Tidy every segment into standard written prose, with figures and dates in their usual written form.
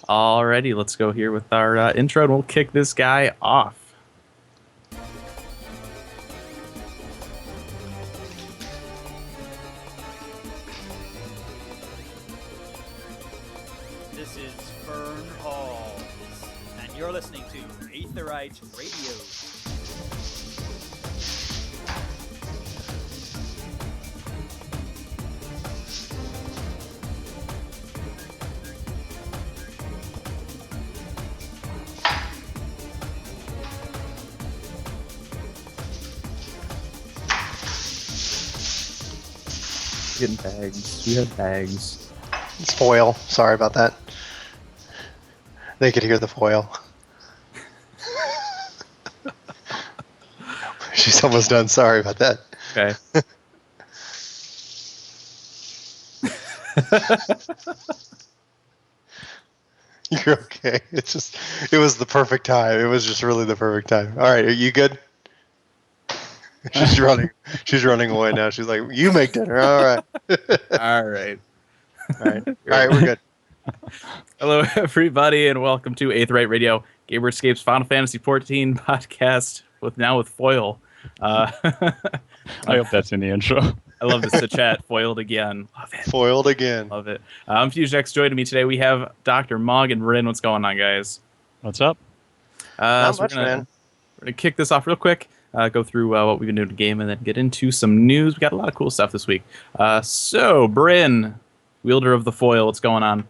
Alrighty, let's go here with our intro, and we'll kick this guy off. This is Fern Halls, and you're listening to Aetheryte Radio. Getting bags. We have bags. It's foil. Sorry about that. They could hear the foil. She's almost done. Sorry about that. Okay. You're okay. It was the perfect time. It was just really the perfect time. All right, are you good? She's running. She's running away now. She's like, "You make dinner." All right. All right. All right. All right. We're good. Hello, everybody, and welcome to Aetheryte Radio, Gamer Escape's Final Fantasy XIV podcast with foil. I hope that's in the intro. I love this to chat. Foiled again. Love it. Foiled again. Love it. I'm FusionX. Joining me today, we have Dr. Mog and Rin. What's going on, guys? What's up? Not much, man. We're going to kick this off real quick. Go through what we've been doing in the game, and then get into some news. We got a lot of cool stuff this week. So, Bryn, wielder of the foil, what's going on?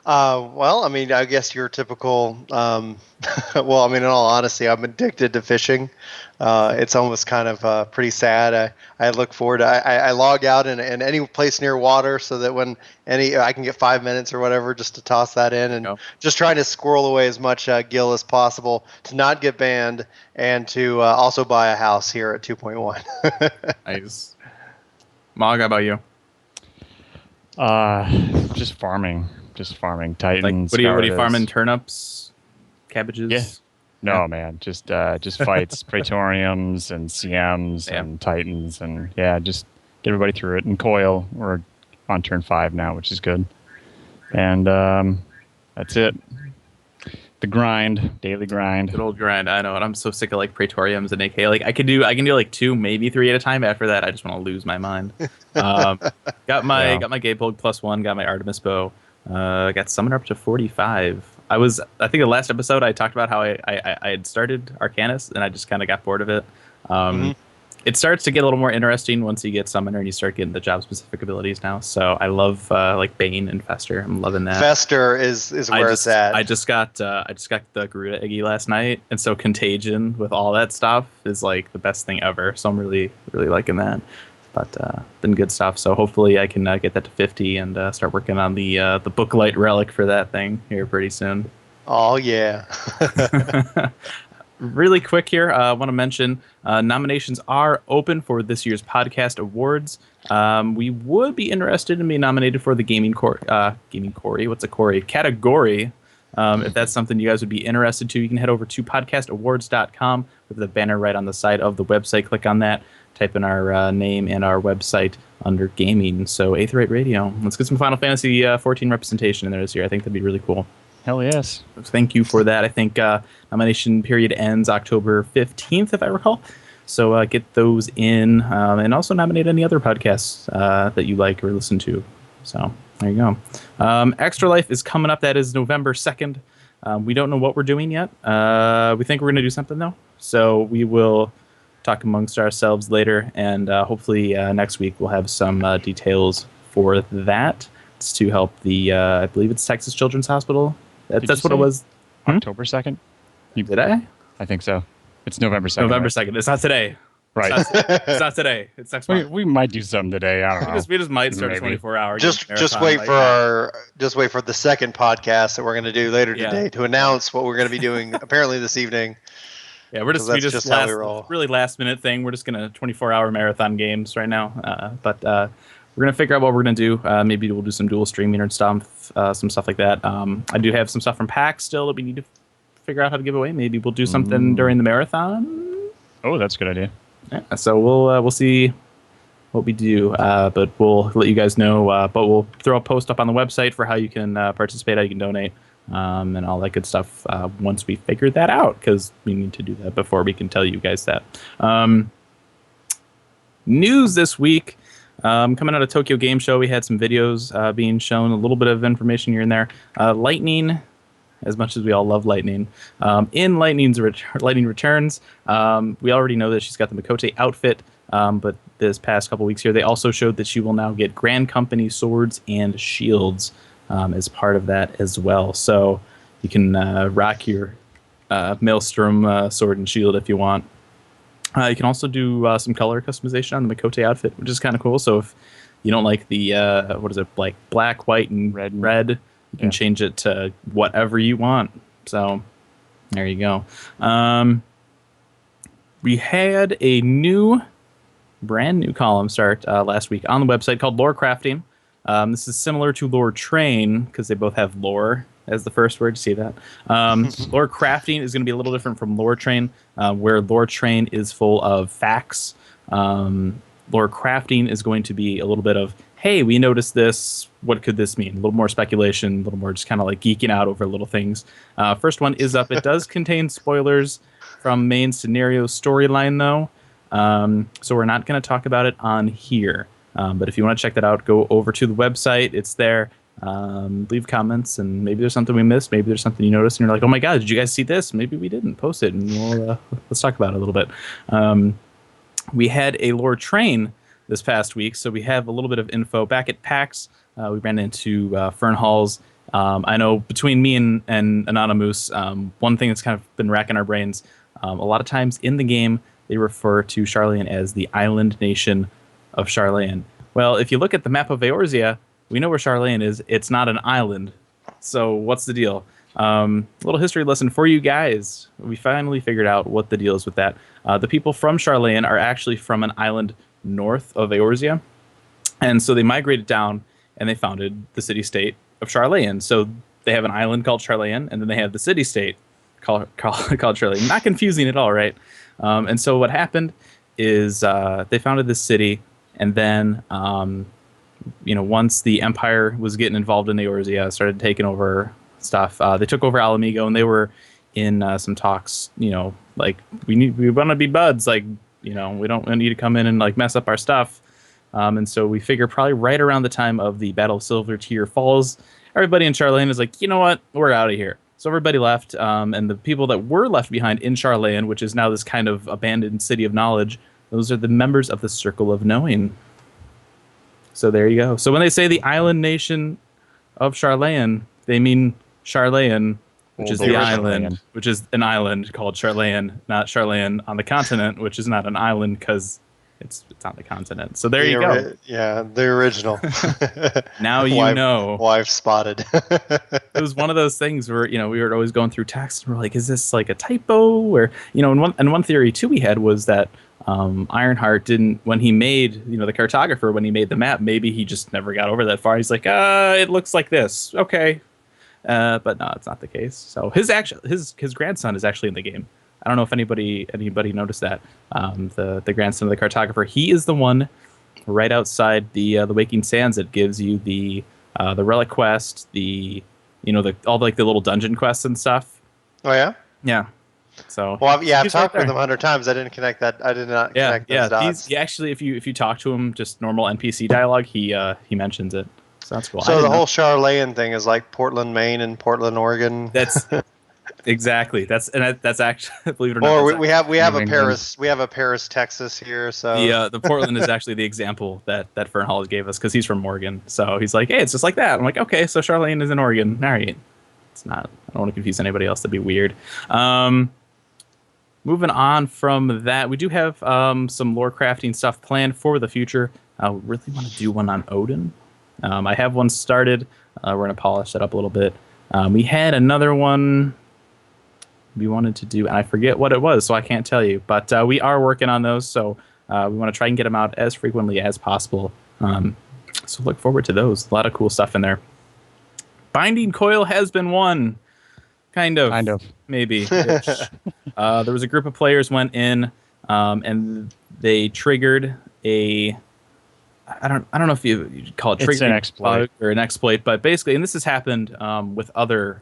Well, I mean, I guess your typical. Well, I mean, in all honesty, I'm addicted to fishing. It's almost kind of pretty sad. I look forward to. I log out in any place near water so that when I can get 5 minutes or whatever just to toss that in, and just trying to squirrel away as much gill as possible to not get banned and to also buy a house here at 2.1. Nice. Mog, how about you? Just farming. Titans. Like, what are you farming? Turnips, cabbages? Yeah. No, man. Just fights, Praetoriums and CMs and Titans, and just get everybody through it. And Coil, we're on turn 5 now, which is good. And that's it. The grind, daily grind. Good old grind. I know, and I'm so sick of like Praetoriums and AK. Like I can do like 2, maybe 3 at a time. After that, I just want to lose my mind. Got my Gaepulg +1. Got my Artemis bow. Got summoned up to 45. I think the last episode I talked about how I had started Arcanus and I just kind of got bored of it. It starts to get a little more interesting once you get Summoner and you start getting the job specific abilities now. So I love like Bane and Fester. I'm loving that. Fester is where it's at. I just got the Garuda Iggy last night, and so Contagion with all that stuff is like the best thing ever. So I'm really liking that. But been good stuff. So hopefully I can get that to 50 and start working on the Booklight relic for that thing here pretty soon. Oh yeah. Really quick here, I want to mention nominations are open for this year's podcast awards. We would be interested in being nominated for the Gaming Corey. What's a Corey? Category. If that's something you guys would be interested to, you can head over to podcastawards.com with the banner right on the side of the website. Click on that. Type in our name and our website under gaming. So Aetheryte Radio. Let's get some Final Fantasy 14 representation in there this year. I think that'd be really cool. Hell yes. Thank you for that. I think nomination period ends October 15th, if I recall. So get those in and also nominate any other podcasts that you like or listen to. So there you go. Extra Life is coming up. That is November 2nd. We don't know what we're doing yet. We think we're going to do something, though. So we will talk amongst ourselves later, and hopefully next week we'll have some details for that. It's to help the, I believe it's Texas Children's Hospital. That's what it was. October 2nd? Did I? I think so. It's November 2nd. November 2nd. It's not today. Right. It's not today. It's next month. We might do something today. I don't know. We just might start a 24-hour. Just wait for the second podcast that we're going to do later today to announce what we're going to be doing apparently this evening. Yeah, we just really last minute thing. We're just gonna 24-hour marathon games right now. But we're gonna figure out what we're gonna do. Maybe we'll do some dual streaming or some stuff like that. I do have some stuff from PAX still that we need to figure out how to give away. Maybe we'll do something during the marathon. Oh, that's a good idea. Yeah, so we'll see what we do, but we'll let you guys know. But we'll throw a post up on the website for how you can participate, how you can donate, and all that good stuff once we figure that out, because we need to do that before we can tell you guys that. News this week. Coming out of Tokyo Game Show, we had some videos being shown, a little bit of information here and there. Lightning, as much as we all love Lightning, in Lightning Returns, we already know that she's got the Mikote outfit, but this past couple weeks here, they also showed that she will now get Grand Company swords and shields as part of that as well. So you can rock your Maelstrom sword and shield if you want. You can also do some color customization on the Mikote outfit, which is kind of cool. So if you don't like the, like black, white, and red, you can change it to whatever you want. So there you go. We had a brand new column start last week on the website called Lore Crafting. This is similar to Lore Train because they both have lore as the first word. You see that? Lore Crafting is going to be a little different from Lore Train, where Lore Train is full of facts. Lore Crafting is going to be a little bit of, hey, we noticed this. What could this mean? A little more speculation, a little more just kind of like geeking out over little things. First one is up. It does contain spoilers from main scenario storyline, though. So we're not going to talk about it on here. But if you want to check that out, go over to the website. It's there. Leave comments, and maybe there's something we missed. Maybe there's something you noticed, and you're like, oh my God, did you guys see this? Maybe we didn't. Post it, and let's talk about it a little bit. We had a Lore Train this past week, so we have a little bit of info. Back at PAX, we ran into Fern Halls. I know between me and Anonymous, one thing that's kind of been racking our brains, a lot of times in the game, they refer to Sharlayn as the island nation of Sharlayn. Well, if you look at the map of Eorzea, we know where Sharlayn is. It's not an island. So what's the deal? A little history lesson for you guys. We finally figured out what the deal is with that. The people from Sharlayn are actually from an island north of Eorzea. And so they migrated down and they founded the city-state of Sharlayn. So they have an island called Sharlayn, and then they have the city-state called Sharlayn. Not confusing at all, right? And so what happened is they founded this city, and then once the Empire was getting involved in Eorzea, started taking over stuff, they took over Alamigo, and they were in some talks, like we want to be buds, like, we don't need to come in and like mess up our stuff. And so we figure probably right around the time of the Battle of Silver Tear Falls, everybody in Sharlayn is like, you know what, we're out of here. So everybody left, and the people that were left behind in Sharlayn, which is now this kind of abandoned city of knowledge, those are the members of the Circle of Knowing. So there you go. So when they say the island nation of Sharlayn, they mean Sharlayn, which is the island, which is an island called Sharlayn, not Sharlayn on the continent, which is not an island because it's on the continent. So there you go. Yeah, the original. Now you know. Wife spotted. It was one of those things where, we were always going through text and we're like, is this like a typo? Or, and one theory too we had was that Ironheart didn't, when he made, the cartographer, when he made the map, maybe he just never got over that far. He's like, it looks like this. Okay. But no, it's not the case. So his grandson is actually in the game. I don't know if anybody noticed that. The grandson of the cartographer, he is the one right outside the Waking Sands that gives you the relic quest, all the little dungeon quests and stuff. Oh yeah? Yeah. So I've talked with him 100 times. I didn't connect that. I did not connect those dots. He actually, if you talk to him, just normal NPC dialogue, he mentions it. So that's cool. So the whole Sharlayn thing is like Portland, Maine, and Portland, Oregon. That's exactly. That's actually, believe it or not. Or we have a Paris. We have a Paris, Texas here. So the Portland is actually the example that Fern Hall gave us because he's from Oregon. So he's like, hey, it's just like that. I'm like, okay, so Sharlayn is in Oregon. All right. It's not. I don't want to confuse anybody else. That'd be weird. Moving on from that, we do have some lore crafting stuff planned for the future. I really want to do one on Odin. I have one started. We're going to polish that up a little bit. We had another one we wanted to do, and I forget what it was, so I can't tell you. But we are working on those, so we want to try and get them out as frequently as possible. So look forward to those. A lot of cool stuff in there. Binding Coil has been won. Kind of. Maybe. There was a group of players went in, and they triggered a I don't know if you'd call it It's triggering an exploit. or an exploit, but basically, and this has happened with other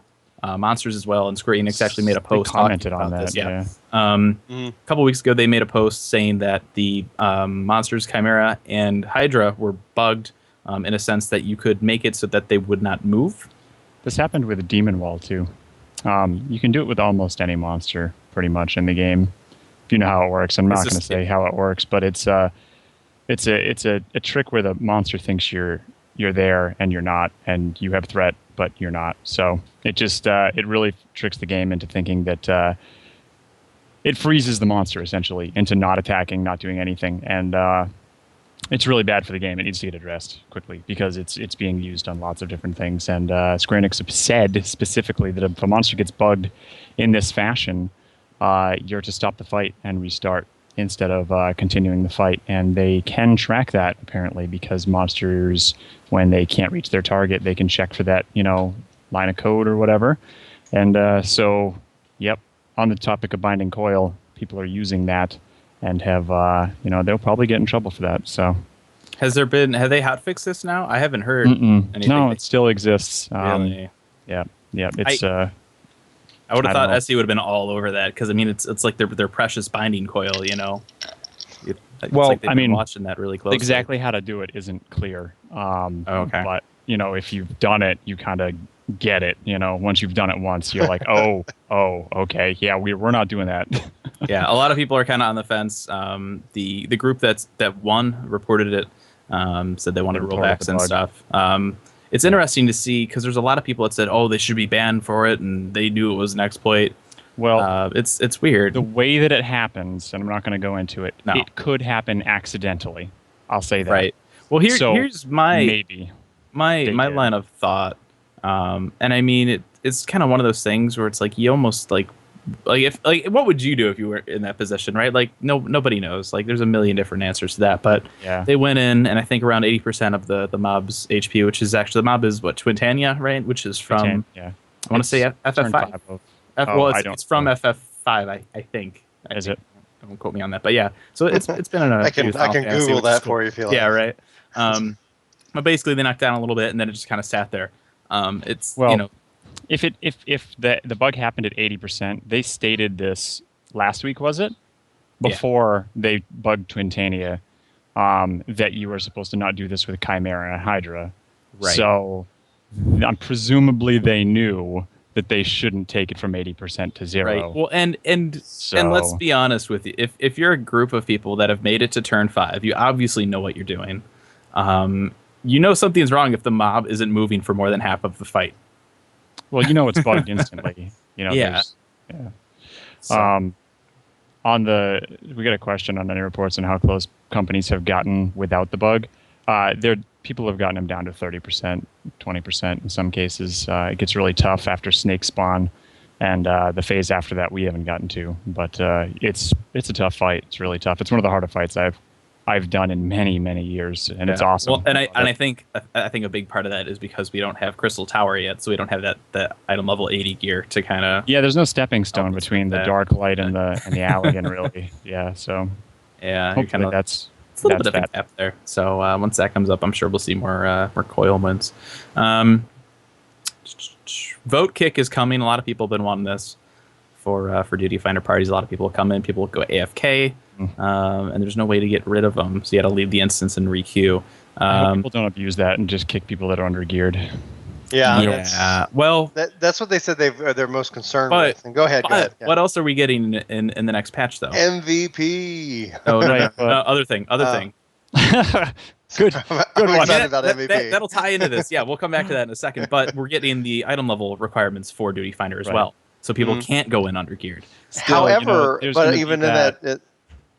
monsters as well. And Square Enix actually made a post commented talking on about that. this. Yeah. Mhm. A couple weeks ago, they made a post saying that the monsters Chimera and Hydra were bugged in a sense that you could make it so that they would not move. This happened with Demon Wall too. You can do it with almost any monster, pretty much in the game, if you know how it works. I'm not going to say how it works, but it's a trick where the monster thinks you're there and you're not, and you have threat but you're not. So it just it really tricks the game into thinking that it freezes the monster essentially into not attacking, not doing anything, and it's really bad for the game. It needs to get addressed quickly because it's being used on lots of different things. And Square Enix have said specifically that if a monster gets bugged in this fashion, you're to stop the fight and restart instead of continuing the fight. And they can track that apparently because monsters, when they can't reach their target, they can check for that, line of code or whatever. And so, yep, on the topic of binding coil, people are using that and have, they'll probably get in trouble for that. So, have they hotfixed this now? I haven't heard anything. No, it still exists. Really? Yeah. It's. I would have I don't thought know. SE would have been all over that because I mean it's like their precious binding coil, It's Well, like they've I been mean, watching that really closely. Exactly how to do it isn't clear. Okay. But if you've done it, you kind of get it. Once you've done it once, you're like, oh, okay, yeah, we're not doing that. Yeah, a lot of people are kind of on the fence. The group that won reported it, said they wanted They reported rollbacks the and bug. stuff. It's interesting to see because there's a lot of people that said, oh, they should be banned for it, and they knew it was an exploit. Well, it's weird. the way that it happens, and I'm not going to go into it. No. It could happen accidentally. I'll say that. Right. Well, So, here's my maybe. my They my did. line of thought, and I mean it's kind of one of those things where it's like you almost like if what would you do if you were in that position, right? Like nobody knows. Like there's a million different answers to that, but Yeah. they went in and I think around 80% of the mob's HP, which is actually the mob is what Twintania, right? Which is from Yeah. I want to say Turn FF5. 5 of- Well, I don't it's from know. FF5, I think. Is it? Don't quote me on that, but yeah. So it's been in a I can few Final Fantasy, Google which is that cool. for you if you like. Yeah, right. But basically, they knocked down a little bit, and then it just kind of sat there. It's Well, if the bug happened at 80%, they stated this last week, was it? Yeah. Before they bugged Twintania, that you were supposed to not do this with Chimera and Hydra. Right. So, presumably they knew that they shouldn't take it from 80% to 0. right. Well, and So- let's be honest with you. If you're a group of people that have made it to turn 5, you obviously know what you're doing. You know something's wrong if the mob isn't moving for more than half of the fight. Well, it's bugged instantly. Yeah. there's- Yeah. So, We got a question on any reports on how close companies have gotten without the bug. People have gotten them down to 30%, 20% in some cases. It gets really tough after snake spawn, and the phase after that we haven't gotten to. But it's a tough fight. It's really tough. It's one of the harder fights I've done in many, many years, and it's awesome. Well, and I think a big part of that is because we don't have Crystal Tower yet, so we don't have that item level 80 gear to kind of. Yeah, there's no stepping stone Help us between with the that. dark light and the Allegan, really. Yeah, so Yeah, you're hopefully kind of. that's It's a little that's bit of a that. gap there. So once that comes up, I'm sure we'll see more coil wins. Vote kick is coming. A lot of people have been wanting this for duty finder parties. A lot of people come in. People go AFK, and there's no way to get rid of them. So you got to leave the instance and requeue. I hope people don't abuse that and just kick people that are under geared. Yeah, Yeah. Well, that's what they said they're most concerned But- with. And go ahead. but Yeah. what else are we getting in the next patch though? MVP. Oh, no, Right, but- other thing. Good. I'm Good one. excited about MVP. That'll tie into this. Yeah, we'll come back to that in a second. But we're getting the item level requirements for Duty Finder as Right. well, so people Mhm. can't go in under geared. However, there's but gonna be even that-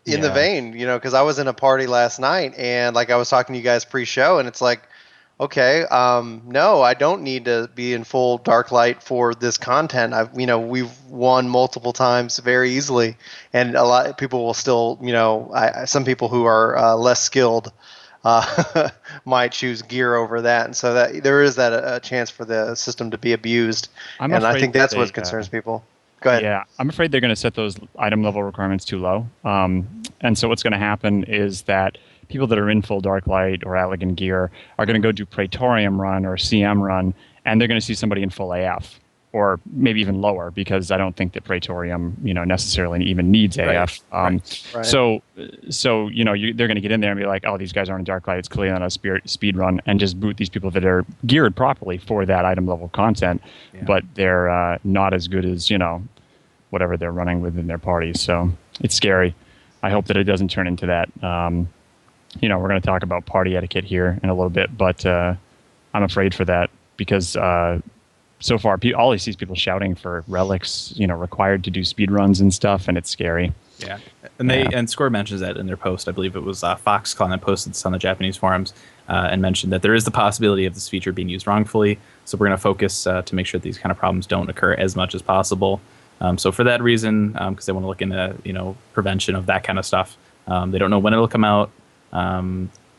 in the Yeah. vein, because I was in a party last night and like I was talking to you guys pre-show, and it's like, okay, no, I don't need to be in full dark light for this content. We've won multiple times very easily, and a lot of people will still, some people who are less skilled might choose gear over that, and so that there is that a chance for the system to be abused, I'm and I afraid think that's they, what concerns people. Go ahead. Yeah, I'm afraid they're going to set those item level requirements too low. And so what's going to happen is that people that are in full Dark Light or Elegant gear are going to go do Praetorium run or CM run, and they're going to see somebody in full AF. Or maybe even lower, because I don't think that Praetorium, necessarily even needs AF. Right. So they're going to get in there and be like, oh, these guys aren't in Dark Light. It's clearly on a speed run, and just boot these people that are geared properly for that item level content, but they're not as good as whatever they're running within their parties. So it's scary. I hope that it doesn't turn into that. We're going to talk about party etiquette here in a little bit, but I'm afraid for that because. So far, all he sees people shouting for relics, required to do speed runs and stuff, and it's scary. Yeah, and Score mentions that in their post. I believe it was Foxconn that posted this on the Japanese forums and mentioned that there is the possibility of this feature being used wrongfully. So we're going to focus to make sure that these kind of problems don't occur as much as possible. So for that reason, because they want to look into prevention of that kind of stuff, they don't know when it'll come out.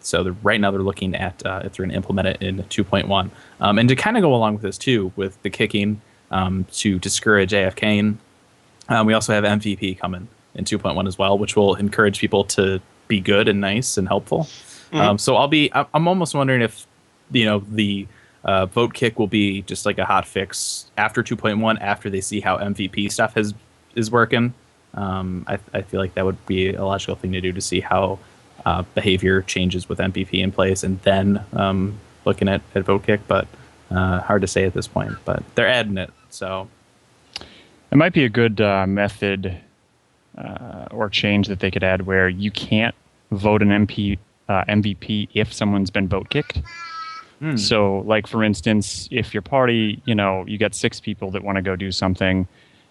So right now they're looking at if they're going to implement it in 2.1. And to kind of go along with this too, with the kicking to discourage AFKing, we also have MVP coming in 2.1 as well, which will encourage people to be good and nice and helpful. So I'm almost wondering if the vote kick will be just like a hot fix after 2.1, after they see how MVP stuff is working. I feel like that would be a logical thing to do, to see how behavior changes with MVP in place, and then looking at vote kick, but hard to say at this point. But they're adding it, so it might be a good method or change that they could add, where you can't vote an MVP if someone's been vote kicked. So, like for instance, if your party, you got 6 people that want to go do something,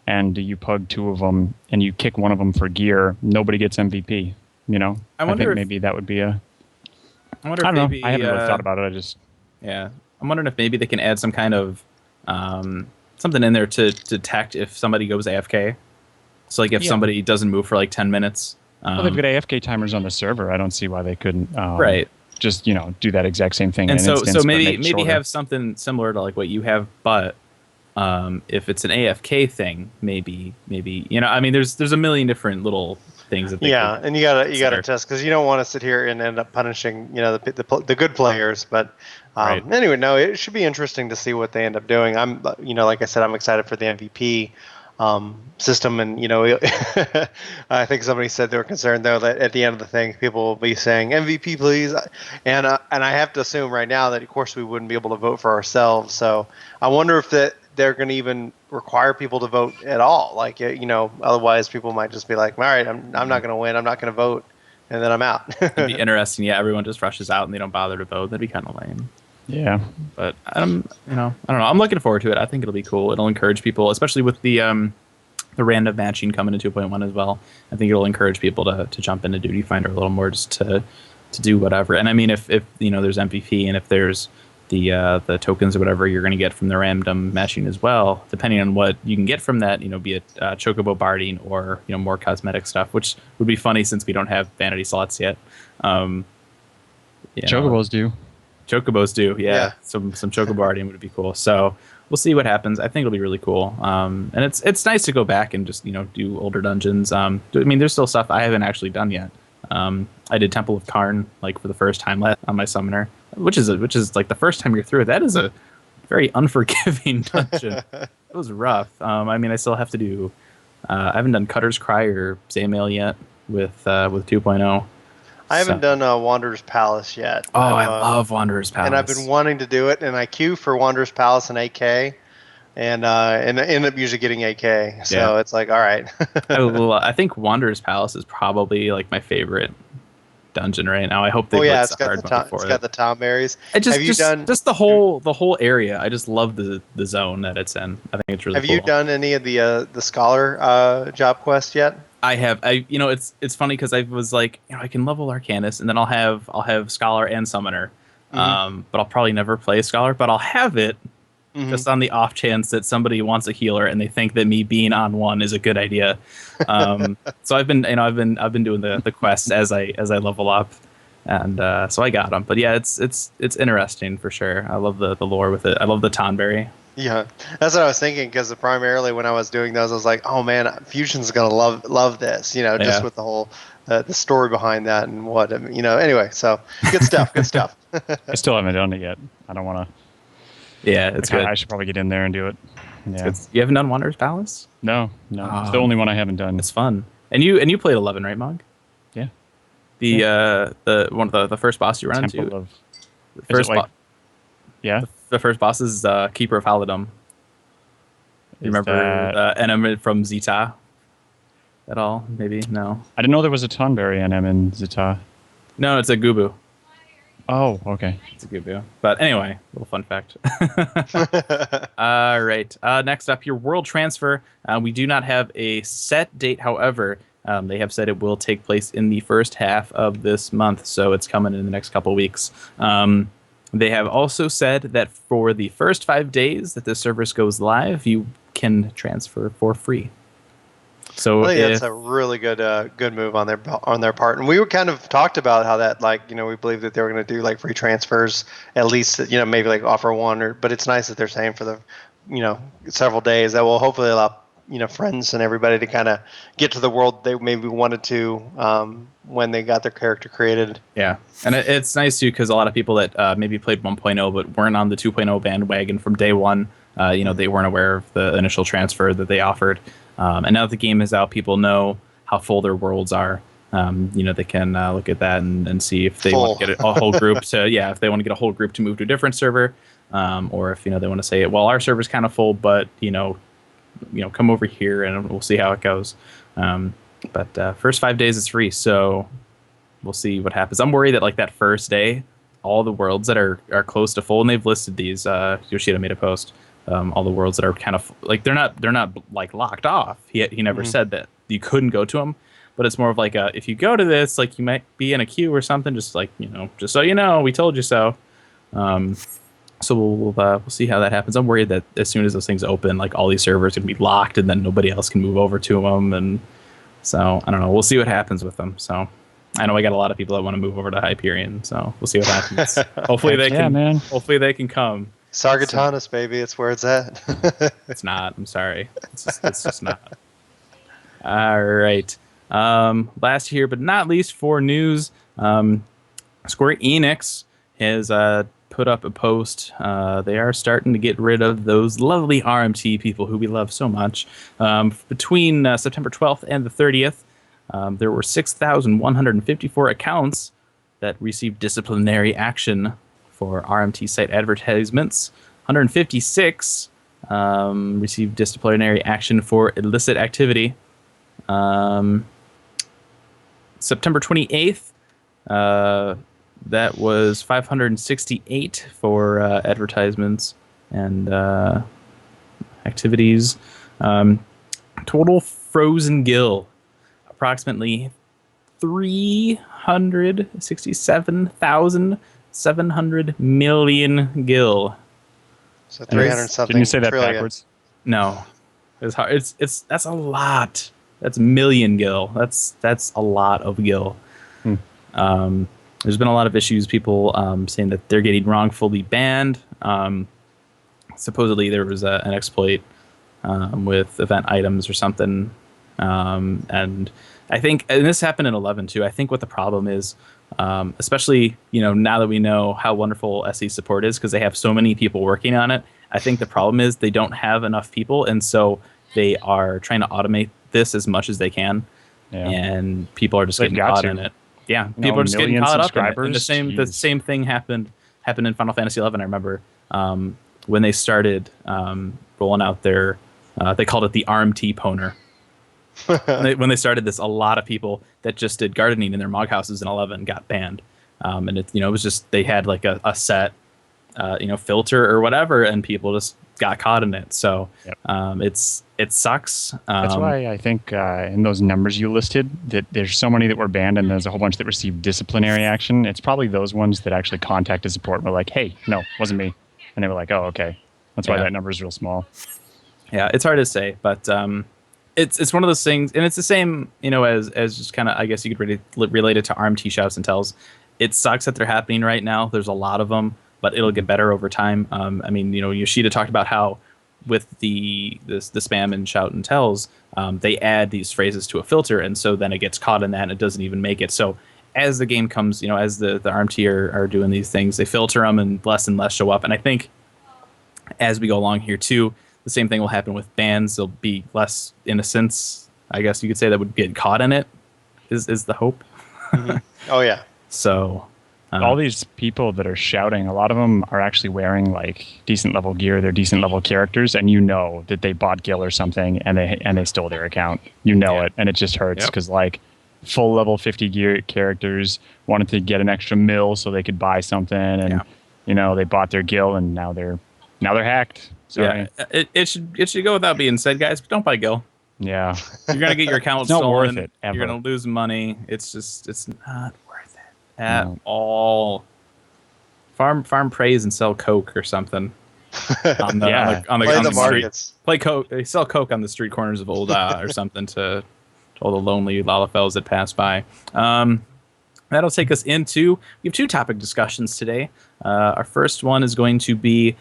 and you pug 2 of them, and you kick one of them for gear, nobody gets MVP. I think maybe that would be a. I don't know. I haven't really thought about it. I'm wondering if maybe they can add some kind of something in there to detect if somebody goes AFK. So, like, if somebody doesn't move for like 10 minutes. Well, they've got AFK timers on the server. I don't see why they couldn't. Just do that exact same thing. And so maybe have something similar to like what you have, but if it's an AFK thing, maybe there's a million different little things that and you gotta test, because you don't want to sit here and end up punishing the good players. But anyway, no, it should be interesting to see what they end up doing. I'm like I said, I'm excited for the MVP system, and I think somebody said they were concerned though that at the end of the thing people will be saying MVP please, and I have to assume right now that of course we wouldn't be able to vote for ourselves. So I wonder if they're going to even require people to vote at all. Like, otherwise people might just be like, all right, I'm not going to win. I'm not going to vote. And then I'm out. It'd be interesting. Yeah. Everyone just rushes out and they don't bother to vote. That'd be kind of lame. Yeah. But I don't know. I'm looking forward to it. I think it'll be cool. It'll encourage people, especially with the random matching coming in 2.1 as well. I think it'll encourage people to jump into Duty Finder a little more, just to do whatever. And I mean, if there's MVP and if there's the tokens or whatever you're going to get from the random matching as well, depending on what you can get from that, be it chocobo barding or more cosmetic stuff, which would be funny since we don't have vanity slots yet. Chocobos do. Chocobos do, yeah. Some chocobo barding would be cool. So we'll see what happens. I think it'll be really cool. And it's nice to go back and just do older dungeons. There's still stuff I haven't actually done yet. I did Temple of Karn like for the first time on my summoner, which is like the first time you're through it. That is a very unforgiving dungeon. It was rough. I still have to do. I haven't done Cutter's Cry or Zamail yet with 2.0. I haven't done Wanderer's Palace yet. Oh, I love Wanderer's Palace. And I've been wanting to do it, and I queue for Wanderer's Palace and AK, and I end up usually getting AK. So it's like, all right. I think Wanderer's Palace is probably like my favorite dungeon right now. I hope they it's got the Tomberries. Just the whole area. I just love the zone that it's in. I think it's really cool. Have you done any of the Scholar job quest yet? I have. It's funny because I was like, I can level Arcanist and then I'll have Scholar and Summoner. But I'll probably never play Scholar, but I'll have it just on the off chance that somebody wants a healer and they think that me being on one is a good idea. So I've been doing the quests as I level up, and so I got them. But yeah, it's interesting for sure. I love the lore with it. I love the Tonberry. Yeah, that's what I was thinking because primarily when I was doing those, I was like, "Oh man, Fusion's gonna love this," just Yeah. with the whole the story behind that and what Anyway, so good stuff, good stuff. I still haven't done it yet. I don't want to. Yeah, it's good. I should probably get in there and do it. It's Yeah. good. You haven't done Wanderer's Palace? No. It's the only one I haven't done. It's fun. And you played 11, right, Mog? Yeah. The one of the first boss you run Temple into. of. The Is first it like? Yeah. the first boss is Keeper of Halidom. You Is remember that- enemy from Zeta at all? Maybe? No. I didn't know there was a Tonberry NM in Zeta. No, it's a Gubu. Oh, okay. It's a Gubu. But anyway, little fun fact. All right. Next up, your world transfer. We do not have a set date, however. They have said it will take place in the first half of this month, so it's coming in the next couple weeks. They have also said that for the first 5 days that the service goes live, you can transfer for free. So I think that's a really good move on their part, and we were kind of talked about how that we believe that they were going to do like free transfers at least maybe like offer one but it's nice that they're saying for the several days that will hopefully allow friends and everybody to kind of get to the world they maybe wanted to when they got their character created. Yeah, and it's nice too because a lot of people that maybe played 1.0 but weren't on the 2.0 bandwagon from day one, they weren't aware of the initial transfer that they offered. And now that the game is out, people know how full their worlds are. They can look at that and see if they want to get a whole group if they want to get a whole group to move to a different server, or if they want to say, well, our server's kind of full, but come over here and we'll see how it goes. But first 5 days is free, so we'll see what happens. I'm worried that like that first day, all the worlds that are close to full, and they've listed these. Yoshida made a post. All the worlds that are kind of like they're not like locked off. He never said that you couldn't go to them, but it's more of like if you go to this, like you might be in a queue or something. Just like just so you know, we told you so. So we'll see how that happens. I'm worried that as soon as those things open, like all these servers are gonna be locked, and then nobody else can move over to them. And so I don't know. We'll see what happens with them. So I know I got a lot of people that want to move over to Hyperion. So we'll see what happens. Hopefully they can. Man. Hopefully they can come. Sargatanas, baby, it's where it's at. It's not. I'm sorry. It's just not. All right. Last here, but not least for news, Square Enix has put up a post. They are starting to get rid of those lovely RMT people who we love so much. Between September 12th and the 30th, there were 6,154 accounts that received disciplinary action for RMT site advertisements. 156 received disciplinary action for illicit activity. September 28th, that was 568 for advertisements and activities. Total frozen gill, approximately 367,700 million gill. So 300 something. Didn't you say that trillion. backwards? No, it's hard. It's that's a lot. That's million gill. That's a lot of gill. There's been a lot of issues. People saying that they're getting wrongfully banned. Supposedly there was an exploit with event items or something, and I think, and this happened in 11 too. I think what the problem is, especially now that we know how wonderful SE support is because they have so many people working on it. I think the problem is they don't have enough people, and so they are trying to automate this as much as they can, and people are just getting caught in it. Yeah, people are just getting caught up in it. And the same thing happened in Final Fantasy 11. I remember when they started rolling out their, they called it the RMT Poner. When they started this, a lot of people that just did gardening in their mog houses in 11 got banned, and it was just they had like a set filter or whatever, and people just got caught in it. So it sucks. That's why I think in those numbers you listed that there's so many that were banned and there's a whole bunch that received disciplinary action. It's probably those ones that actually contacted support and were like, hey, no, wasn't me. And they were like, oh, okay. That's why that number is real small. Yeah, it's hard to say, but it's one of those things, and it's the same, as just kind of, I guess you could really relate it to RMT shouts and tells. It sucks that they're happening right now. There's a lot of them, but it'll get better over time. Yoshida talked about how with the spam and shout and tells, they add these phrases to a filter, and so then it gets caught in that and it doesn't even make it. So as the game comes, as the RMT are doing these things, they filter them and less show up. And I think as we go along here too, the same thing will happen with bans. There'll be less innocents, I guess you could say, that would get caught in it, is the hope. Mm-hmm. Oh, yeah. So all these people that are shouting, a lot of them are actually wearing like decent level gear. They're decent level characters, and that they bought Gil or something, and they stole their account. It, and it just hurts because like full level 50 gear characters wanted to get an extra mil so they could buy something, and they bought their Gil, and now they're hacked. Sorry. Yeah, it should go without being said, guys. But don't buy Gil. Yeah, you're gonna get your account it's not stolen. worth it. Ever. You're gonna lose money. It's not worth it at all. Farm praise and sell coke or something. On the markets. Play coke. They sell coke on the street corners of Old or something to all the lonely Lalafels that pass by. That'll take us into. We have 2 topic discussions today. Our first one is going to be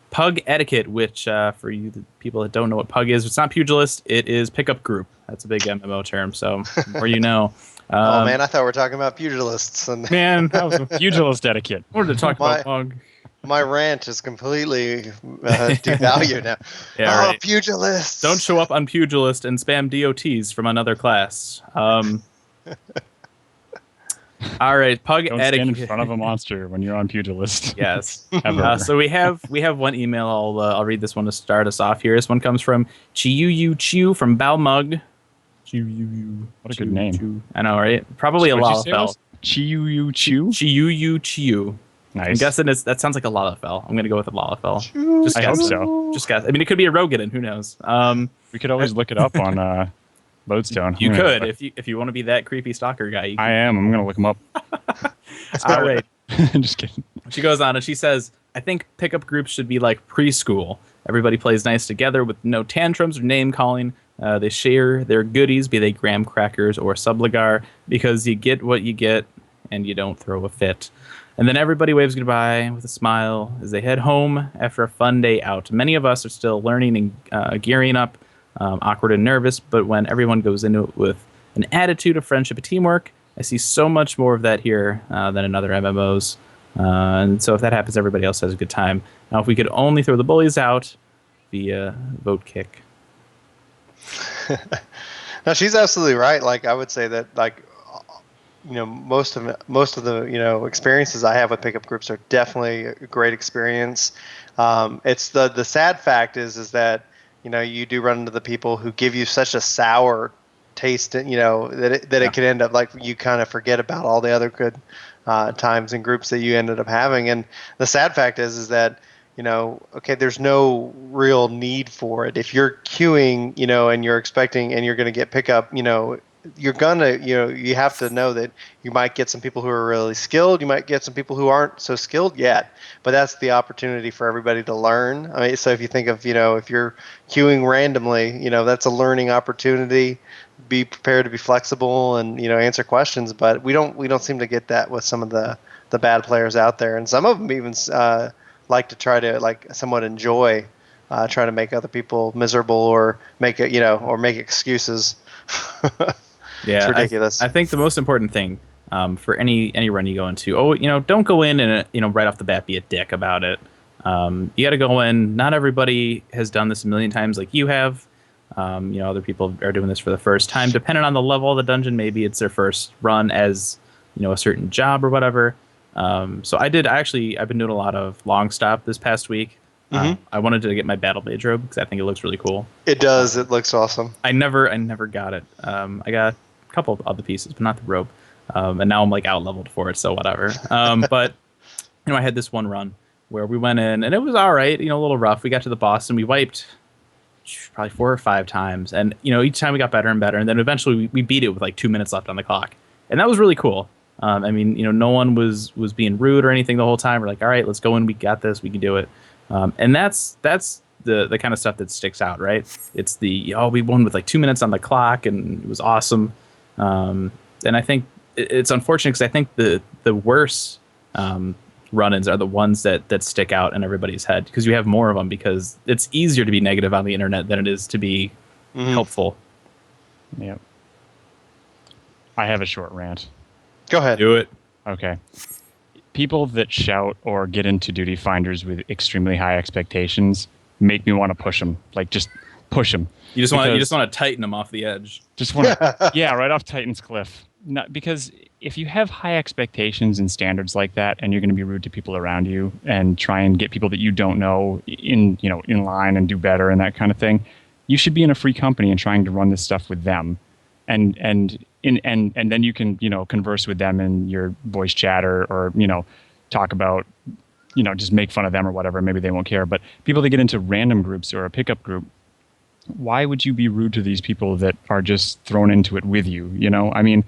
Pug etiquette, which for you the people that don't know what Pug is, it's not pugilist. It is pickup group. That's a big MMO term. So the more you know. Oh man, I thought we were talking about pugilists. Man, that was pugilist etiquette. I wanted to talk about Pug. My rant is completely devalued now. Yeah, right. Pugilists. Don't show up on pugilist and spam DOTs from another class. All right, Pug Don't etiquette. stand in front of a monster when you're on pugilist. Yes. So we have one email. I'll read this one to start us off here. This one comes from Chiyu Chiu from Balmug. What a good name. I know, right? Probably a Lalafell. Chiyu Chiu? Chiyu Chiu. Nice. I'm guessing that sounds like a Lalafell. I'm going to go with a Lalafell. I hope so. Just guess. I mean, it could be a Rogadan. Who knows? We could always look it up on Lodestone. You could if you want to be that creepy stalker guy. I am. I'm going to look him up. All right. Just kidding. She goes on and she says, I think pickup groups should be like preschool. Everybody plays nice together with no tantrums or name calling. They share their goodies, be they graham crackers or subligar, because you get what you get and you don't throw a fit. And then everybody waves goodbye with a smile as they head home after a fun day out. Many of us are still learning and gearing up, awkward and nervous, but when everyone goes into it with an attitude of friendship and teamwork, I see so much more of that here than in other MMOs. And so if that happens, everybody else has a good time. Now, if we could only throw the bullies out via vote kick. No, she's absolutely right. Like, I would say that, like, most of the experiences I have with pickup groups are definitely a great experience. It's the sad fact is that you do run into the people who give you such a sour taste, that it could end up like you kind of forget about all the other good times and groups that you ended up having. And the sad fact is that okay, there's no real need for it. If you're queuing, and you're expecting and you're going to get pickup, you're gonna, you have to know that you might get some people who are really skilled. You might get some people who aren't so skilled yet, but that's the opportunity for everybody to learn. I mean, so if you think of, if you're queuing randomly, that's a learning opportunity. Be prepared to be flexible and, answer questions, but we don't seem to get that with some of the bad players out there. And some of them even, like to try to somewhat enjoy, try to make other people miserable or make it, or make excuses. Yeah, it's ridiculous. I think the most important thing for any run you go into, don't go in and right off the bat be a dick about it. You got to go in. Not everybody has done this a million times like you have. Other people are doing this for the first time. Depending on the level of the dungeon, maybe it's their first run as a certain job or whatever. So I've been doing a lot of long stop this past week. Mm-hmm. I wanted to get my Battle Mage robe because I think it looks really cool. It does. It looks awesome. I never got it. I got a couple of other pieces, but not the robe. And now I'm out leveled for it, so whatever. But I had this one run where we went in and it was all right. A little rough. We got to the boss and we wiped probably 4 or 5 times, and each time we got better and better, and then eventually we beat it with 2 minutes left on the clock, and that was really cool. No one was being rude or anything the whole time. We're like, all right, let's go in. We got this. We can do it. And that's the kind of stuff that sticks out, right? It's we won with 2 minutes on the clock, and it was awesome. And I think it's unfortunate because I think the worse run-ins are the ones that stick out in everybody's head because you have more of them because it's easier to be negative on the internet than it is to be helpful. Yep. I have a short rant. Go ahead. Do it. Okay. People that shout or get into duty finders with extremely high expectations make me want to push them. Like, just push them. You just want to tighten them off the edge. Just want to, yeah, right off Titan's cliff. Not, because if you have high expectations and standards like that, and you're going to be rude to people around you and try and get people that you don't know in line and do better and that kind of thing, you should be in a free company and trying to run this stuff with them, and then you can converse with them in your voice chat or talk about just make fun of them or whatever. Maybe they won't care. But people that get into random groups or a pickup group, why would you be rude to these people that are just thrown into it with you? I mean,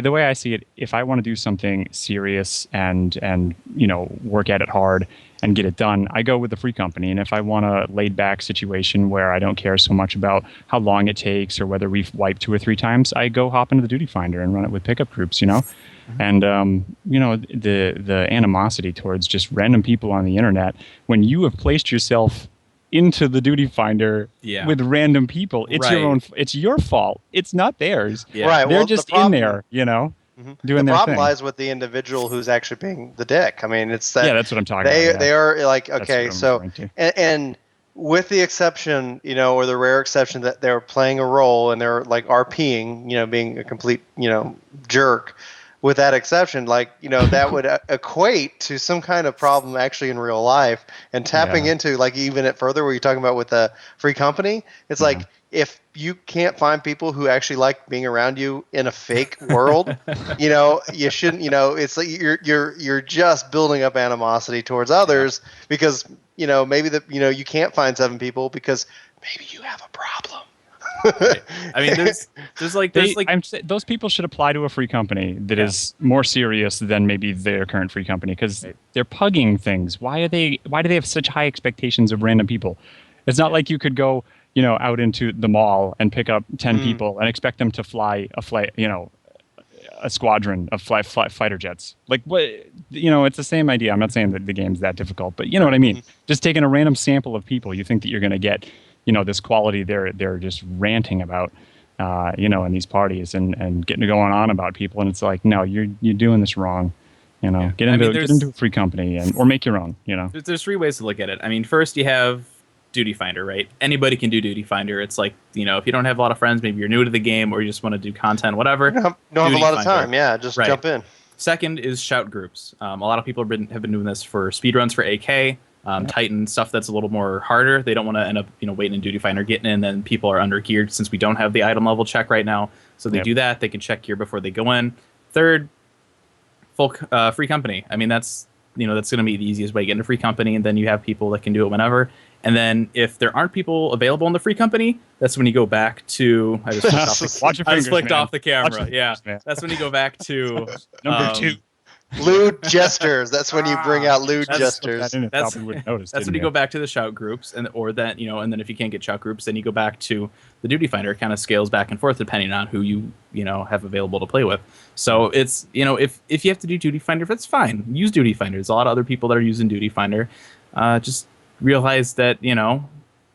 the way I see it, if I want to do something serious and work at it hard and get it done, I go with the free company. And if I want a laid back situation where I don't care so much about how long it takes or whether we've wiped 2 or 3 times, I go hop into the duty finder and run it with pickup groups. And the animosity towards just random people on the internet, when you have placed yourself into the duty finder with random people, it's your fault. It's not theirs. Yeah. Right. They're just in there, doing the their problem thing. lies with the individual who's actually being the dick. I mean, it's that. Yeah, that's what I'm talking about. They are like, That's okay, what I'm so referring to. and with the exception, or the rare exception that they're playing a role and they're like RPing, being a complete, jerk. With that exception, that would equate to some kind of problem actually in real life, and tapping into even it further where you're talking about with a free company. It's like, if you can't find people who actually like being around you in a fake world, you shouldn't, it's like you're just building up animosity towards others because, maybe you can't find 7 people because maybe you have a problem. Right. I mean, there's those people should apply to a free company that is more serious than maybe their current free company because they're pugging things. Why do they have such high expectations of random people? It's not like you could go, out into the mall and pick up 10 people and expect them to fly a squadron of fighter jets. Like, what? It's the same idea. I'm not saying that the game's that difficult, but you know what I mean. Just taking a random sample of people, you think that you're going to get this quality they're just ranting about, in these parties and getting going on about people, and it's like, no, you're doing this wrong. Get into a free company or make your own. There's 3 ways to look at it. I mean, first you have Duty Finder, right? Anybody can do Duty Finder. It's like, if you don't have a lot of friends, maybe you're new to the game or you just want to do content, whatever. Don't have a lot of time. Yeah, just jump in. Second is shout groups. A lot of people have been doing this for speedruns for AK. Titan stuff that's a little more harder. They don't want to end up, waiting in Duty Finder, getting in, then people are under geared since we don't have the item level check right now. So they do that. They can check gear before they go in. Third, full free company. I mean, that's that's going to be the easiest way to get into free company, and then you have people that can do it whenever. And then if there aren't people available in the free company, that's when you go back to. I just flicked off the camera. Yeah, that's when you go back to number 2. Lewd gestures. That's when you bring out lewd gestures. That's when you go back to the shout groups, and then if you can't get shout groups, then you go back to the Duty Finder. It kind of scales back and forth depending on who you have available to play with. So it's if you have to do Duty Finder, that's fine. Use Duty Finder. There's a lot of other people that are using Duty Finder. Just realize that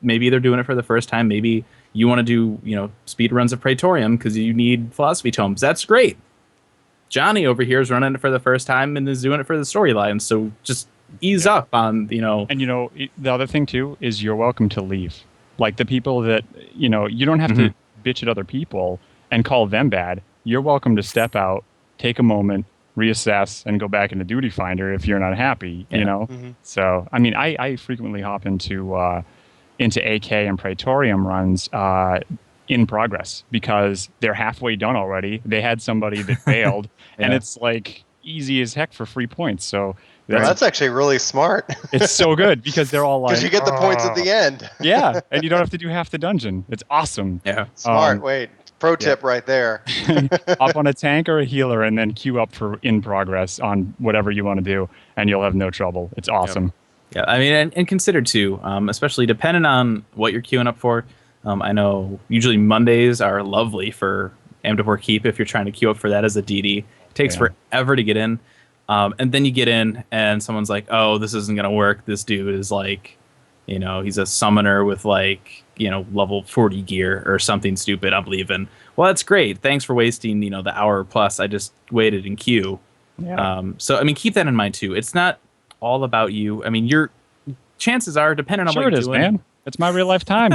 maybe they're doing it for the first time. Maybe you want to do speed runs of Praetorium because you need philosophy tomes. That's great. Johnny over here is running it for the first time and is doing it for the storyline. So just ease up on, And, the other thing, too, is you're welcome to leave. Like the people that, you don't have to bitch at other people and call them bad. You're welcome to step out, take a moment, reassess, and go back into Duty Finder if you're not happy, So, I mean, I frequently hop into AK and Praetorium runs in progress because they're halfway done already. They had somebody that failed, and it's like easy as heck for free points. So that's actually really smart. It's so good because they're all like, because you get the points at the end. Yeah, and you don't have to do half the dungeon. It's awesome. Yeah, smart. Pro tip right there. Up on a tank or a healer, and then queue up for in progress on whatever you want to do, and you'll have no trouble. It's awesome. Yeah, I mean, and consider too, especially depending on what you're queuing up for. I know usually Mondays are lovely for Amdapor Keep if you're trying to queue up for that as a DD. It takes forever to get in. And then you get in and someone's like, oh, this isn't going to work. This dude is like, he's a summoner with like, level 40 gear or something stupid. I'm leaving. Well, that's great. Thanks for wasting, the hour plus I just waited in queue. Yeah. So, I mean, keep that in mind too. It's not all about you. I mean, your chances are, depending on Sure what it you're is, doing. man. It's my real life time.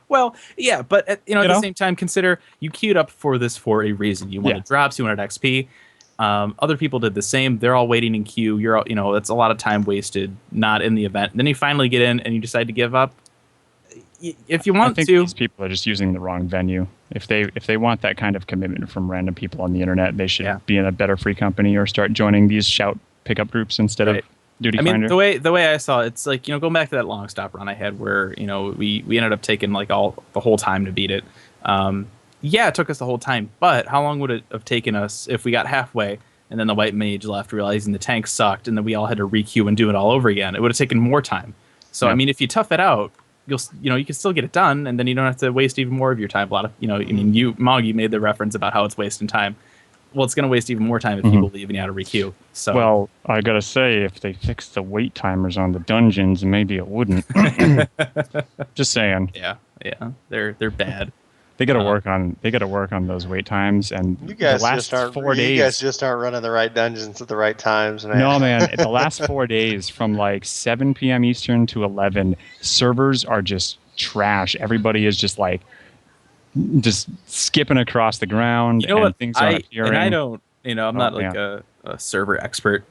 Well, yeah, but at the same time, consider you queued up for this for a reason. You wanted drops, you wanted XP. Other people did the same. They're all waiting in queue. You're all, that's a lot of time wasted not in the event. And then you finally get in and you decide to give up. If you want I think to, these people are just using the wrong venue. If they want that kind of commitment from random people on the internet, they should be in a better free company or start joining these shout pickup groups instead of Duty Finder. The way I saw it, it's like, going back to that long stop run I had where, we ended up taking like the whole time to beat it. Yeah, it took us the whole time, but how long would it have taken us if we got halfway and then the white mage left realizing the tank sucked and then we all had to requeue and do it all over again? It would have taken more time. So, I mean, if you tough it out, you can still get it done and then you don't have to waste even more of your time. A lot of, Mog, you made the reference about how it's wasting time. Well, it's going to waste even more time if people leave and you have to requeue. So, well, I gotta say, if they fixed the wait timers on the dungeons, maybe it wouldn't. Just saying. Yeah, they're bad. They gotta work on those wait times, and You guys the last 4 days. You guys just aren't running the right dungeons at the right times, man. No, man. The last 4 days, from like 7 p.m. Eastern to 11, servers are just trash. Everybody is just like skipping across the ground, and things aren't appearing. And I don't, I'm not like a server expert,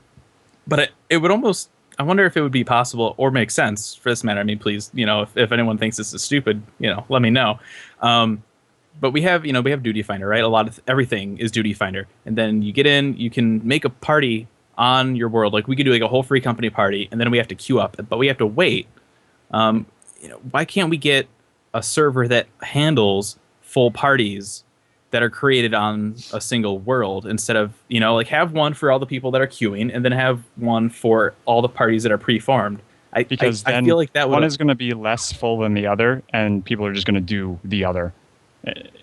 but it would almost. I wonder if it would be possible or make sense for this matter. I mean, please, if anyone thinks this is stupid, let me know. But we have Duty Finder, right? A lot of everything is Duty Finder, and then you get in, you can make a party on your world. Like we could do like a whole free company party, and then we have to queue up, but we have to wait. Why can't we get a server that handles full parties that are created on a single world instead of, like have one for all the people that are queuing and then have one for all the parties that are pre-formed. Because I feel like that one is going to be less full than the other, and people are just going to do the other.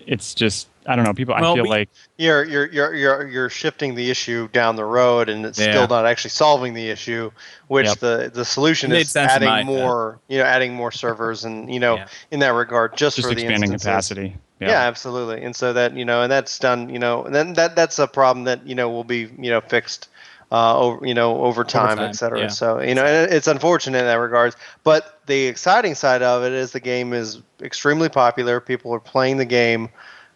It's just, I don't know. People, I feel like you're shifting the issue down the road, and it's still not actually solving the issue. Which the solution is adding more, adding more servers, and in that regard, just for expanding the capacity. Yeah, absolutely. And so that and that's done. And then that's a problem that will be fixed over time, et cetera. Yeah. So and it's unfortunate in that regards. But the exciting side of it is the game is extremely popular. People are playing the game,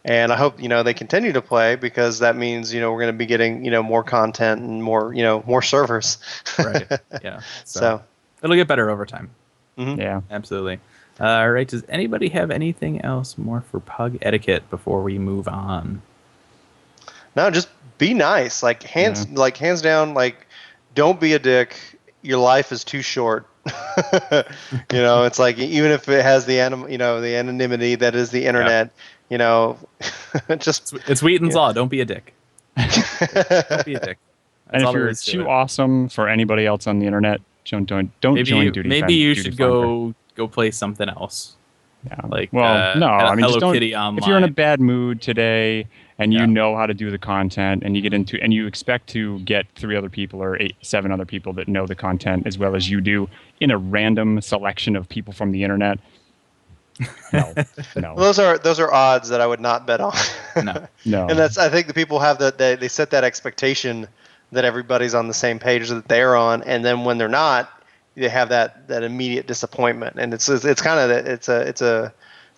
and I hope they continue to play, because that means we're going to be getting more content and more more servers. Right. Yeah. So it'll get better over time. Mm-hmm. Yeah. Absolutely. All right. Does anybody have anything else more for pug etiquette before we move on? No, just be nice. Like hands down. Like, don't be a dick. Your life is too short. It's like, even if it has the anonymity that is the internet. Just it's Wheaton's law. Don't be a dick. Don't be a dick. And if you're too awesome for anybody else on the internet, don't join Duty. Maybe you should go play something else. Yeah. Like, no, I mean, Hello just Kitty Online. If you're in a bad mood today and you know how to do the content, and you expect to get 3 other people or 7 other people that know the content as well as you do in a random selection of people from the internet. No. Well, those are odds that I would not bet on. No. And I think the people have they set that expectation that everybody's on the same page that they're on, and then when they're not, they have that immediate disappointment. And it's kind of it's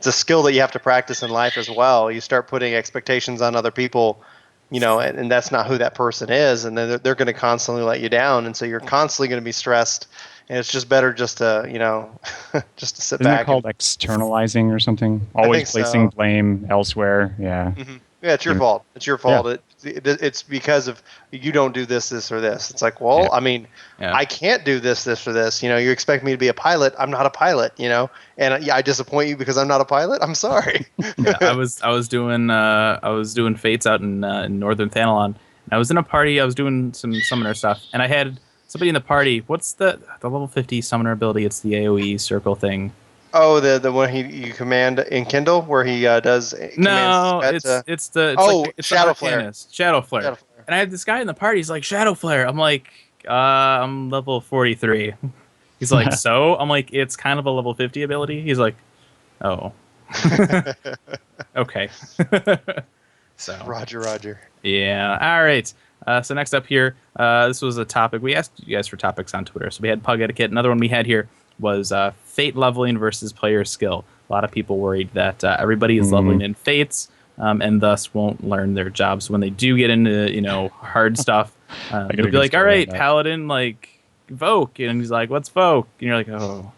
a skill that you have to practice in life as well. You start putting expectations on other people, and that's not who that person is, and then they're going to constantly let you down, and so you're constantly going to be stressed. And it's just better just to just to sit back. Isn't that called externalizing or something? Always placing blame elsewhere. Yeah. Mm-hmm. Yeah, it's your fault. It's your fault. Yeah. It's because of you don't do this, or this. It's like, well, I mean, I can't do this, or this. You expect me to be a pilot. I'm not a pilot. And I disappoint you because I'm not a pilot. I'm sorry. I was doing Fates out in Northern Thanalon, and I was in a party. I was doing some summoner stuff, and I had somebody in the party. What's the level 50 summoner ability? It's the AOE circle thing. Oh, the one you command in Kindle, where he does. No, it's the Shadow Flare. Shadow Flare. and I had this guy in the party. He's like, Shadow Flare. I'm like, I'm level 43. He's like, so? I'm like, it's kind of a level 50 ability. He's like, oh. Okay. So Roger. yeah. All right. So next up here, this was a topic. We asked you guys for topics on Twitter. So we had Pug Etiquette. Another one we had here was Fate leveling versus player skill. A lot of people worried that everybody is leveling in Fates and thus won't learn their jobs when they do get into, hard stuff. They'll be like, all right, Paladin, like, Voke. And he's like, what's Voke? And you're like, oh,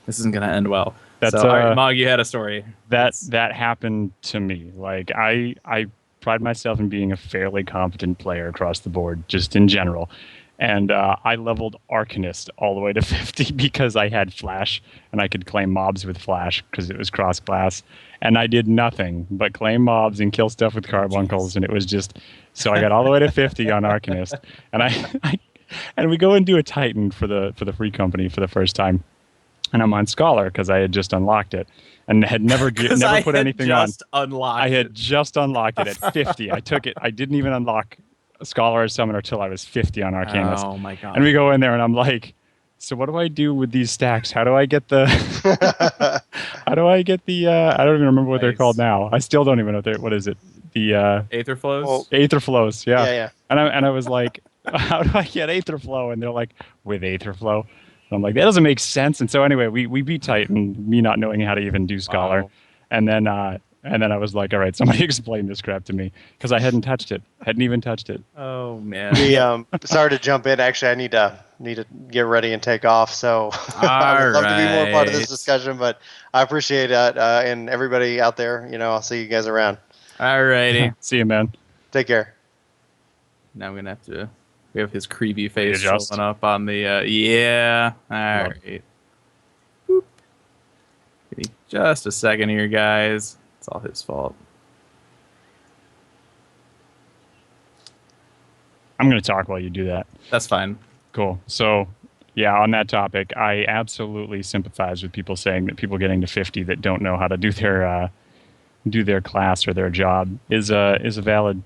this isn't going to end well. That's, so, all right, Mog, you had a story. That happened to me. Like, I pride myself in being a fairly competent player across the board, just in general. And I leveled Arcanist all the way to 50 because I had Flash, and I could claim mobs with Flash because it was cross-class. And I did nothing but claim mobs and kill stuff with carbuncles, and it was just... So I got all the way to 50 on Arcanist. And and we go and do a Titan for the free company for the first time. And I'm on Scholar because I had just unlocked it and had never put anything on. I had just unlocked it at 50. I took it. I didn't even unlock Scholar or Summoner till I was 50 on Arcanist. Oh my god! And we go in there and I'm like, so what do I do with these stacks? How do I get the? How do I get the? I don't even remember what they're called now. I still don't even know what is it? The Aether Flows. Well, Aether Flows. Yeah. Yeah. And I was like, how do I get Aether Flow? And they're like, with Aether Flow. And I'm like, that doesn't make sense. And so anyway, we beat Titan, me not knowing how to even do Scholar. Wow. And then I was like, all right, somebody explain this crap to me because I hadn't touched it. Hadn't even touched it. Oh man. Sorry to jump in. Actually, I need to get ready and take off. So I would love to be more part of this discussion, but I appreciate it. And everybody out there, I'll see you guys around. All righty. See you, man. Take care. Now I'm gonna have to. We have his creepy face showing up on the. Yeah. All right. Boop. Give me just a second here, guys. It's all his fault. I'm going to talk while you do that. That's fine. Cool. So, yeah, on that topic, I absolutely sympathize with people saying that people getting to 50 that don't know how to do their class or their job is a valid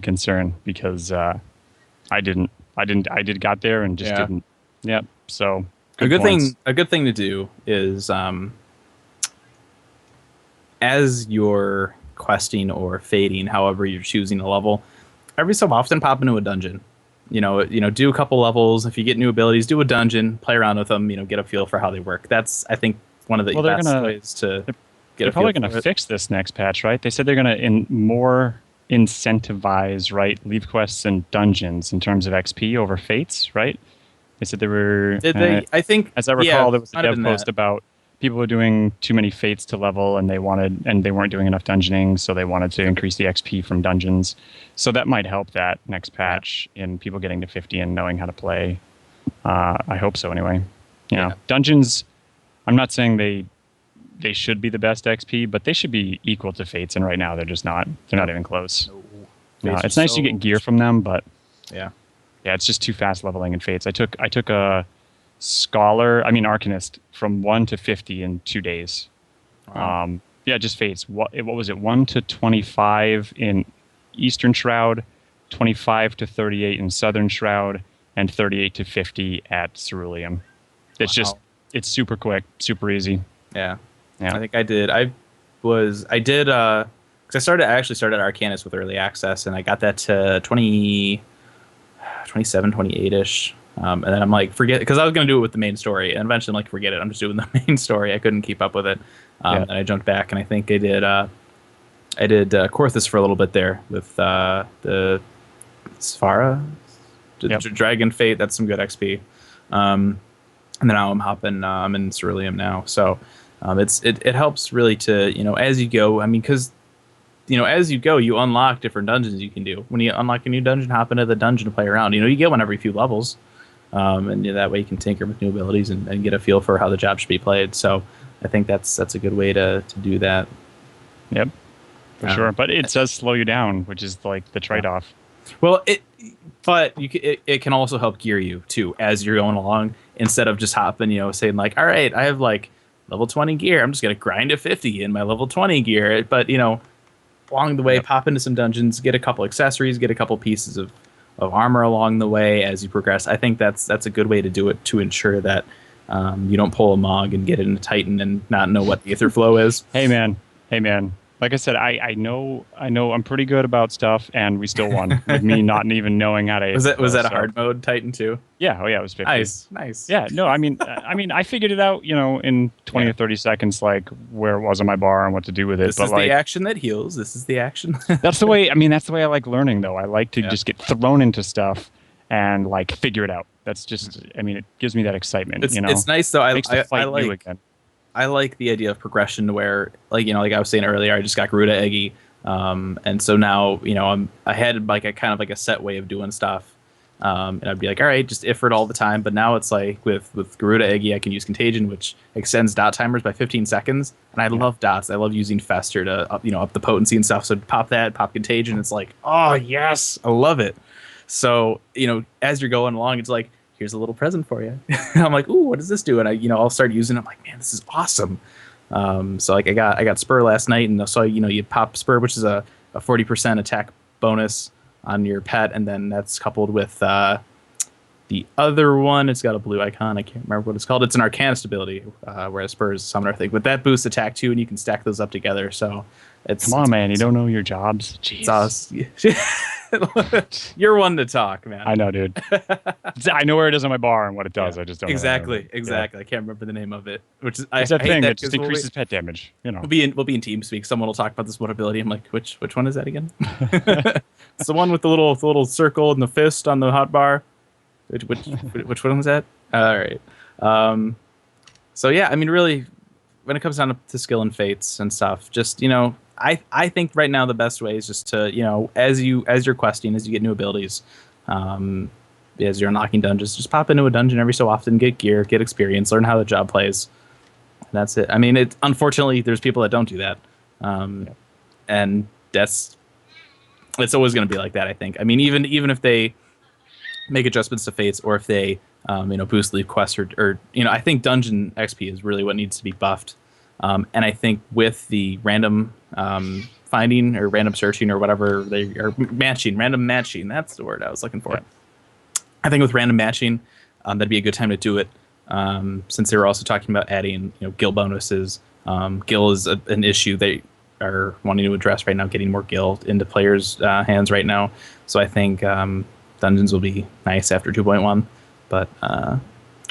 concern because I got there and just didn't. Yep. So a good thing to do is as you're questing or fading, however you're choosing a level, every so often pop into a dungeon. Do a couple levels. If you get new abilities, do a dungeon, play around with them. Get a feel for how they work. That's, I think, one of the best ways to get a feel. They're probably going to fix this next patch, right? They said they're going to more incentivize, right, leave quests and dungeons in terms of XP over Fates, right? They said they were. Did they? I think, as I recall, there was a dev post about people were doing too many Fates to level, and they weren't doing enough dungeoning, so they wanted to increase the XP from dungeons. So that might help that next patch in people getting to 50 and knowing how to play. I hope so, anyway. Dungeons. I'm not saying they should be the best XP, but they should be equal to Fates, and right now they're just not. They're not even close. No, it's nice to get gear from them, but yeah, it's just too fast leveling in Fates. I took a Arcanist from 1 to 50 in 2 days. Wow. Just Fates. What was it? 1 to 25 in Eastern Shroud, 25 to 38 in Southern Shroud, and 38 to 50 at Cerulean. It's super quick, super easy. Yeah. I think I did. Because I actually started Arcanist with early access, and I got that to 27, 28-ish. And then I'm like, forget it, because I was going to do it with the main story, and eventually I'm like, forget it, I'm just doing the main story. I couldn't keep up with it. And I jumped back, and I think I did Korthus for a little bit there with the Sphara, Dragon Fate. That's some good XP. And then now I'm in Cerulean now. So it helps really to, as you go. I mean, because, as you go, you unlock different dungeons you can do. When you unlock a new dungeon, hop into the dungeon to play around. You get one every few levels. And that way you can tinker with new abilities and get a feel for how the job should be played. So I think that's a good way to do that. Yep, for sure. But it does slow you down, which is like the trade-off. Well, it can also help gear you too as you're going along, instead of just hopping, saying like, all right, I have like level 20 gear. I'm just gonna grind to 50 in my level 20 gear. But along the way, pop into some dungeons, get a couple accessories, get a couple pieces of armor along the way as you progress. I think that's a good way to do it, to ensure that you don't pull a Mog and get into Titan and not know what Aether Flow is. Hey man. Like I said, I know I'm pretty good about stuff, and we still won with me not even knowing how to. Was that a hard mode Titan too? Yeah. Oh yeah, it was 50. Nice. Yeah. No, I mean, I figured it out, in 20 or 30 seconds, like where it was on my bar and what to do with it. This is the action that heals. This is the action. That's the way. I mean, that's the way I like learning, though. I like to just get thrown into stuff and like figure it out. That's just. I mean, it gives me that excitement. It's nice though. I like the idea of progression, where, like I was saying earlier, I just got Garuda Eggy, and so now I had like a kind of like a set way of doing stuff, and I'd be like, all right, just Ifrit all the time. But now it's like with Garuda Eggy, I can use Contagion, which extends dot timers by 15 seconds, and I love dots. I love using Fester to up the potency and stuff. So pop Contagion. It's like, oh yes, I love it. So as you're going along, it's like, here's a little present for you. I'm like, ooh, what does this do? And I'll start using it. I'm like, man, this is awesome. So like I got Spur last night, and so you pop Spur, which is a 40% attack bonus on your pet, and then that's coupled with the other one. It's got a blue icon. I can't remember what it's called. It's an Arcanist ability, whereas Spur is a summoner thing. But that boosts attack too, and you can stack those up together. So come on, man, you don't know your jobs. Jeez. You're one to talk, man. I know, dude. I know where it is on my bar and what it does. I just don't exactly. Yeah. I can't remember the name of it. Which is it's that thing that just increases pet damage. We'll be in TeamSpeak. Someone will talk about this one ability. I'm like, which one is that again? It's the one with the little circle and the fist on the hotbar. Which one was that? All right. So yeah, I mean, really, when it comes down to skill and fates and stuff, just I think right now the best way is just to as you're questing, as you get new abilities, as you're unlocking dungeons, just pop into a dungeon every so often, get gear, get experience, learn how the job plays. And that's it. I mean, unfortunately there's people that don't do that, and it's always going to be like that. I think. I mean, even if they make adjustments to fates, or if they boost leave quests, or I think dungeon XP is really what needs to be buffed. And I think with the random finding or random searching or whatever they are random matching, that's the word I was looking for. Yeah. I think with random matching, that'd be a good time to do it. Since they were also talking about adding gil bonuses. Gil is an issue they are wanting to address right now, getting more gil into players' hands right now. So I think dungeons will be nice after 2.1, but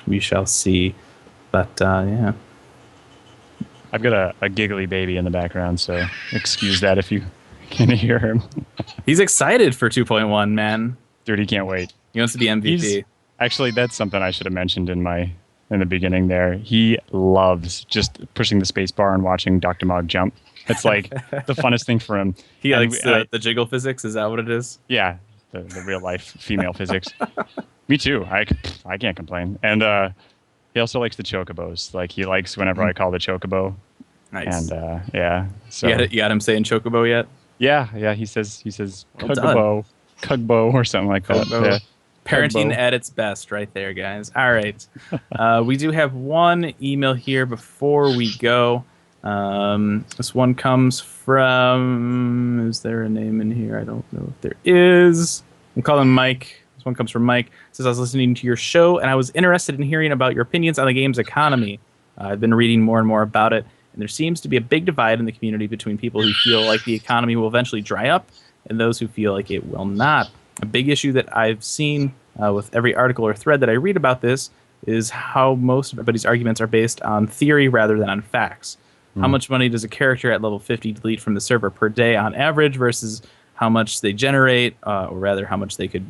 we shall see. But yeah. I've got a giggly baby in the background, so excuse that if you can hear him. He's excited for 2.1, man. Dude, he can't wait. He wants to be MVP. Actually, that's something I should have mentioned in the beginning there. He loves just pushing the space bar and watching Dr. Mog jump. It's like the funnest thing for him. He likes the jiggle physics, is that what it is? Yeah, the real life female physics. Me too. I can't complain. And he also likes the chocobos. Like, he likes whenever I call the chocobo. Nice. And yeah. So you got him saying chocobo yet? Yeah. He says well Kugbo or something like that. Yeah. Parenting Kugbo. at its best, right there, guys. All right. We do have one email here before we go. This one comes from. Is there a name in here? I don't know if there is. I'm calling Mike. This one comes from Mike. It says, I was listening to your show and I was interested in hearing about your opinions on the game's economy. I've been reading more and more about it, and there seems to be a big divide in the community between people who feel like the economy will eventually dry up and those who feel like it will not. A big issue that I've seen with every article or thread that I read about this is how most of everybody's arguments are based on theory rather than on facts. How much money does a character at level 50 delete from the server per day on average versus how much they generate, or rather how much they could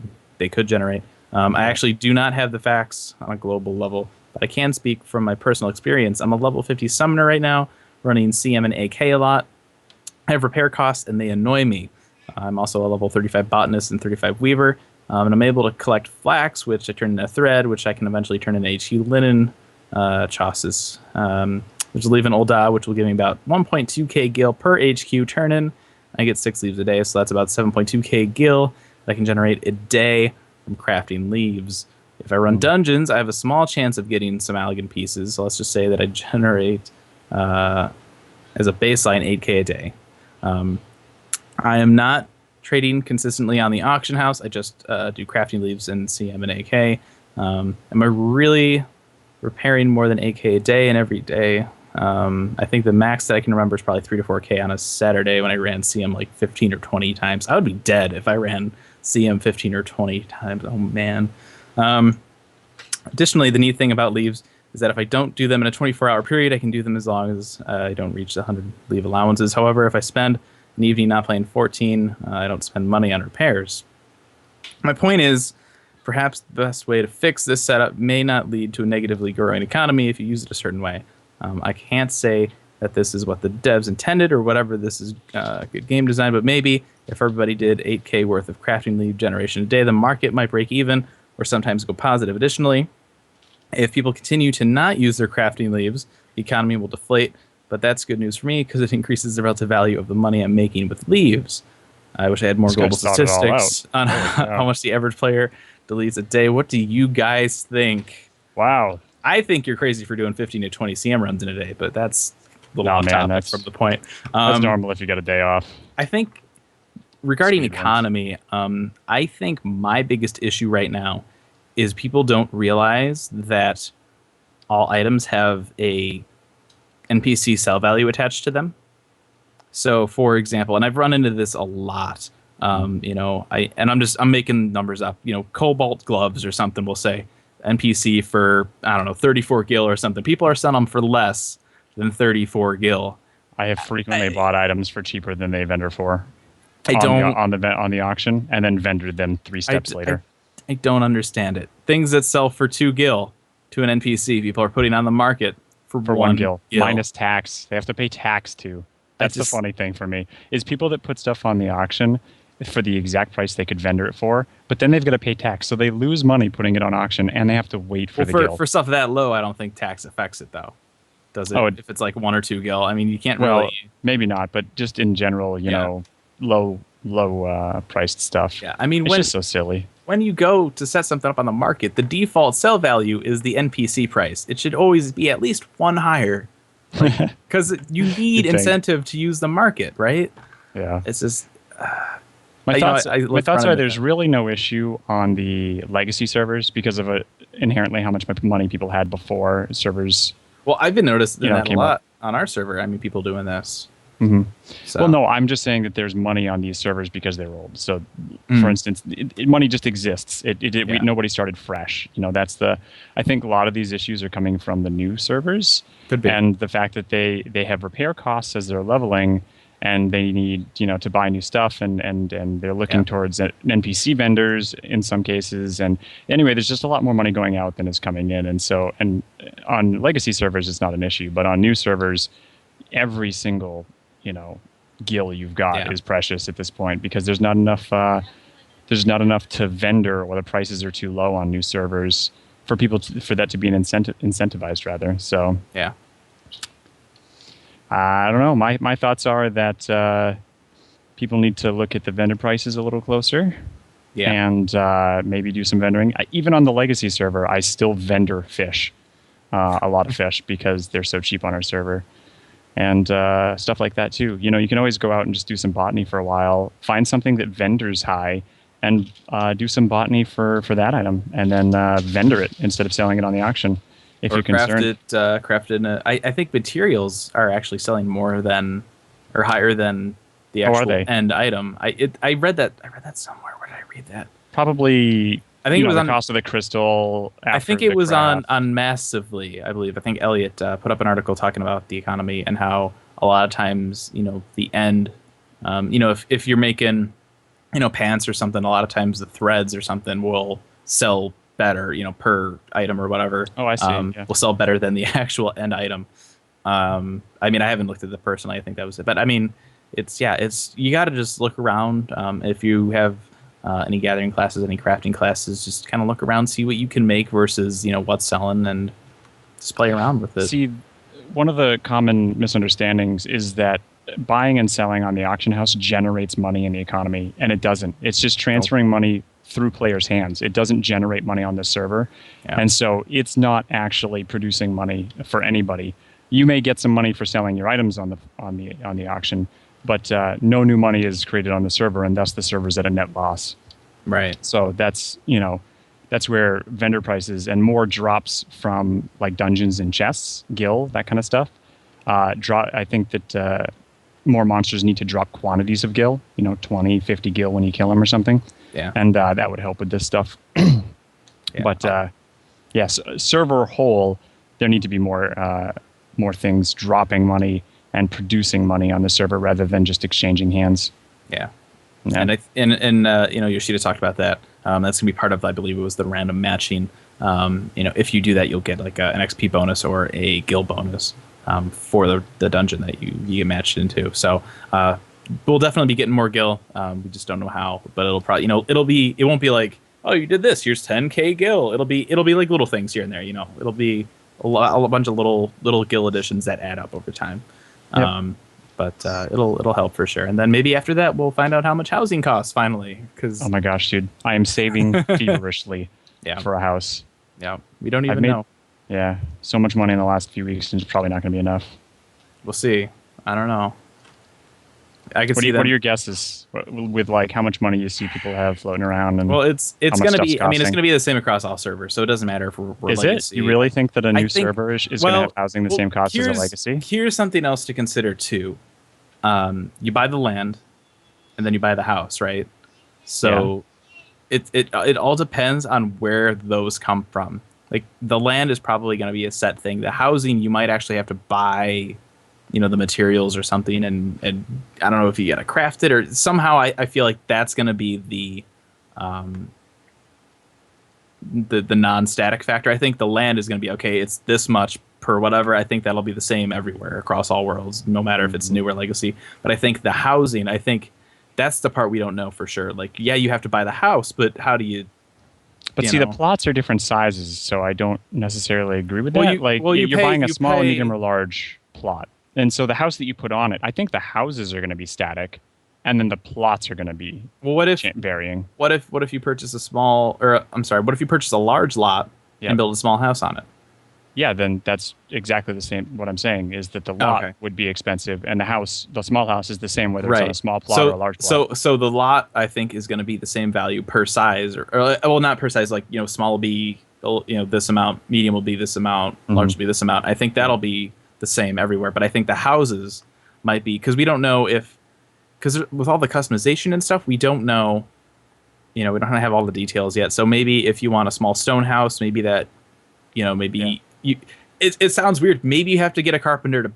generate. I actually do not have the facts on a global level, but I can speak from my personal experience. I'm a level 50 summoner right now, running CM and AK a lot. I have repair costs, and they annoy me. I'm also a level 35 botanist and 35 weaver, and I'm able to collect flax, which I turn into thread, which I can eventually turn into HQ linen chassis, which will leave an Olda, which will give me about 1.2k gil per HQ turn-in. I get 6 leaves a day, so that's about 7.2k gil that I can generate a day from crafting leaves. If I run dungeons, I have a small chance of getting some Allagan pieces, so let's just say that I generate, as a baseline, 8k a day. I am not trading consistently on the auction house. I just do crafting leaves and CM and AK. Am I really repairing more than 8K a day and every day? I think the max that I can remember is probably 3 to 4K on a Saturday when I ran CM like 15 or 20 times. I would be dead if I ran CM 15 or 20 times. Oh, man. Additionally, the neat thing about leaves is that if I don't do them in a 24-hour period, I can do them as long as I don't reach the 100 leave allowances. However, if I spend an evening not playing 14, I don't spend money on repairs. My point is, perhaps the best way to fix this setup may not lead to a negatively growing economy if you use it a certain way. I can't say that this is what the devs intended or whatever this is good game design, but maybe if everybody did 8K worth of crafting lead generation a day, the market might break even or sometimes go positive. Additionally, if people continue to not use their crafting leaves, the economy will deflate, but that's good news for me because it increases the relative value of the money I'm making with leaves. I wish I had more This global guy's thought it all statistics out. on how much the average player deletes a day. What do you guys think? Wow. I think you're crazy for doing 15 to 20 CM runs in a day, but that's a little No, off man, topic that's- from the point. That's normal if you get a day off. I think regarding Speed runs. economy, I think my biggest issue right now is people don't realize that all items have a NPC sell value attached to them. So, for example, and I've run into this a lot. I'm making numbers up. Cobalt gloves or something. We'll say NPC for 34 gil or something. People are selling them for less than 34 gil. I have frequently bought items for cheaper than they vendor for. I don't on the auction, and then vendored them 3 steps later. I don't understand it. Things that sell for 2 gil to an NPC, people are putting on the market for 1 gil minus tax. They have to pay tax too. That's the funny thing for me is people that put stuff on the auction for the exact price they could vendor it for, but then they've got to pay tax, so they lose money putting it on auction, and they have to wait for the gil. For stuff that low, I don't think tax affects it though. Does it? If it's like 1 or 2 gil, I mean, you can't really. Maybe not, but just in general, you know, low priced stuff. Yeah, I mean, it's just so silly. When you go to set something up on the market, the default sell value is the NPC price. It should always be at least 1 higher, because you need incentive to use the market, right? Yeah, it's just. My thoughts are there's really no issue on the legacy servers because of inherently how much money people had before servers. Well, I've been noticing that a lot on our server. I mean, people doing this. Mm-hmm. So. Well, no, I'm just saying that there's money on these servers because they're old. So, for instance, money just exists. Nobody started fresh. I think a lot of these issues are coming from the new servers. Could be. And the fact that they have repair costs as they're leveling, and they need to buy new stuff, and they're looking towards NPC vendors in some cases. And anyway, there's just a lot more money going out than is coming in. And so, and on legacy servers, it's not an issue, but on new servers, every single gil you've got is precious at this point because there's not enough to vendor, or the prices are too low on new servers for people for that to be incentivized rather. So I don't know. My thoughts are that people need to look at the vendor prices a little closer, and maybe do some vendoring. Even on the legacy server, I still vendor fish, a lot of fish because they're so cheap on our server. And stuff like that too. You can always go out and just do some botany for a while, find something that vendors high, and do some botany for that item, and then vendor it instead of selling it on the auction. If you're concerned, craft it in I think materials are actually selling more than or higher than the actual end item. I read that somewhere. Where did I read that? Probably. I think it was the on cost of the crystal. I think it was on Massively, I believe. I think Elliot put up an article talking about the economy and how a lot of times, the end, if you're making, pants or something, a lot of times the threads or something will sell better, per item or whatever. Oh, I see. Will sell better than the actual end item. I mean, I haven't looked at it personally. I think that was it. But I mean, it's you got to just look around. If you have any gathering classes, any crafting classes, just kind of look around, see what you can make versus what's selling, and just play around with it. See, one of the common misunderstandings is that buying and selling on the auction house generates money in the economy, and it doesn't. It's just transferring money through players' hands. It doesn't generate money on the server, and so it's not actually producing money for anybody. You may get some money for selling your items on the auction, but no new money is created on the server, and thus the server's at a net loss. Right. So that's where vendor prices and more drops from like dungeons and chests, gil, that kind of stuff. I think that more monsters need to drop quantities of gil, 20, 50 gil when you kill them or something. Yeah. And that would help with this stuff. Yeah. But yes, server whole, there need to be more things dropping money and producing money on the server rather than just exchanging hands. Yeah. Yeah. And Yoshida talked about that. That's gonna be part of, I believe it was the random matching. If you do that, you'll get like an XP bonus or a gil bonus for the dungeon that you get matched into. So we'll definitely be getting more gil. We just don't know how, but it'll probably it won't be like, oh, you did this, here's 10k gil. It'll be like little things here and there. It'll be a bunch of little gil additions that add up over time. Yep. But it'll help for sure. And then maybe after that, we'll find out how much housing costs finally. Oh my gosh, dude. I am saving feverishly for a house. Yeah, we don't even know. Yeah, so much money in the last few weeks, and it's probably not going to be enough. We'll see. I don't know. I could What see are your guesses with like how much money you see people have floating around? And well, it's going to be. costing? I mean, it's going to be the same across all servers, so it doesn't matter if we're Is legacy. it? You really think that a new server is going to have housing the same cost as a legacy? Here's something else to consider too. You buy the land, and then you buy the house, right? So it all depends on where those come from. Like the land is probably going to be a set thing. The housing, you might actually have to buy, the materials or something, and I don't know if you got to craft it or somehow. I feel like that's going to be the non-static factor. I think the land is going to be okay. It's this much per whatever. I think that'll be the same everywhere across all worlds, no matter if it's new or legacy. But I think the housing, that's the part we don't know for sure. Like, yeah, you have to buy the house, but how do you? But see, the plots are different sizes, so I don't necessarily agree with that. You're buying a small, medium, or large plot, and so the house that you put on it, I think the houses are going to be static, and then the plots are going to be varying. What if you purchase what if you purchase a large lot and build a small house on it? Yeah, then that's exactly the same. What I'm saying is that the lot would be expensive, and the small house is the same whether it's on a small plot or a large plot. So the lot, I think, is going to be the same value per size, or well, not per size. Like small will be this amount, medium will be this amount, large will be this amount. I think that'll be the same everywhere. But I think the houses might be, because we don't know because with all the customization and stuff, we don't know. We don't have all the details yet. So maybe if you want a small stone house, maybe that, it sounds weird. Maybe you have to get a carpenter to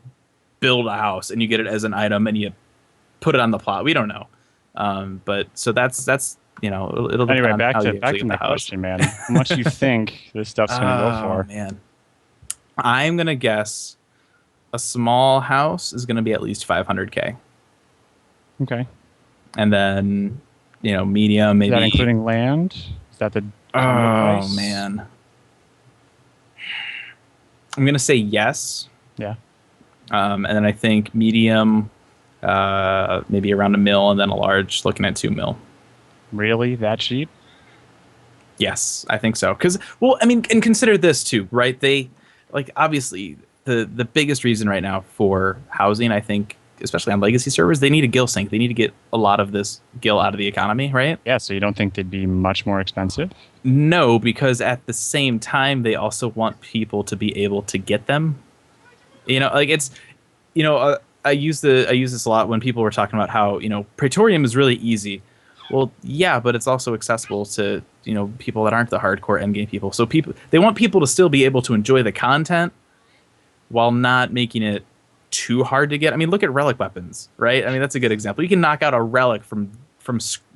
build a house, and you get it as an item, and you put it on the plot. We don't know, but so that's it'll anyway. Back to my question, man. How much do you think this stuff's going to go for? Man, I'm gonna guess a small house is going to be at least 500k. Okay, and then medium maybe. Is that including land? Is that the? Oh man. I'm going to say yes. Yeah. And then I think medium, maybe around $1 million, and then a large looking at $2 million. Really? That cheap? Yes, I think so. Because, and consider this too, right? They, obviously, the biggest reason right now for housing, I think, especially on legacy servers, they need a gil sink. They need to get a lot of this gil out of the economy, right? Yeah, so you don't think they'd be much more expensive? No, because at the same time, they also want people to be able to get them. It's, I use this a lot when people were talking about how, Praetorium is really easy. Well, yeah, but it's also accessible to, people that aren't the hardcore endgame people. So they want people to still be able to enjoy the content while not making it too hard to get. I mean, look at relic weapons, right? I mean, that's a good example. You can knock out a relic from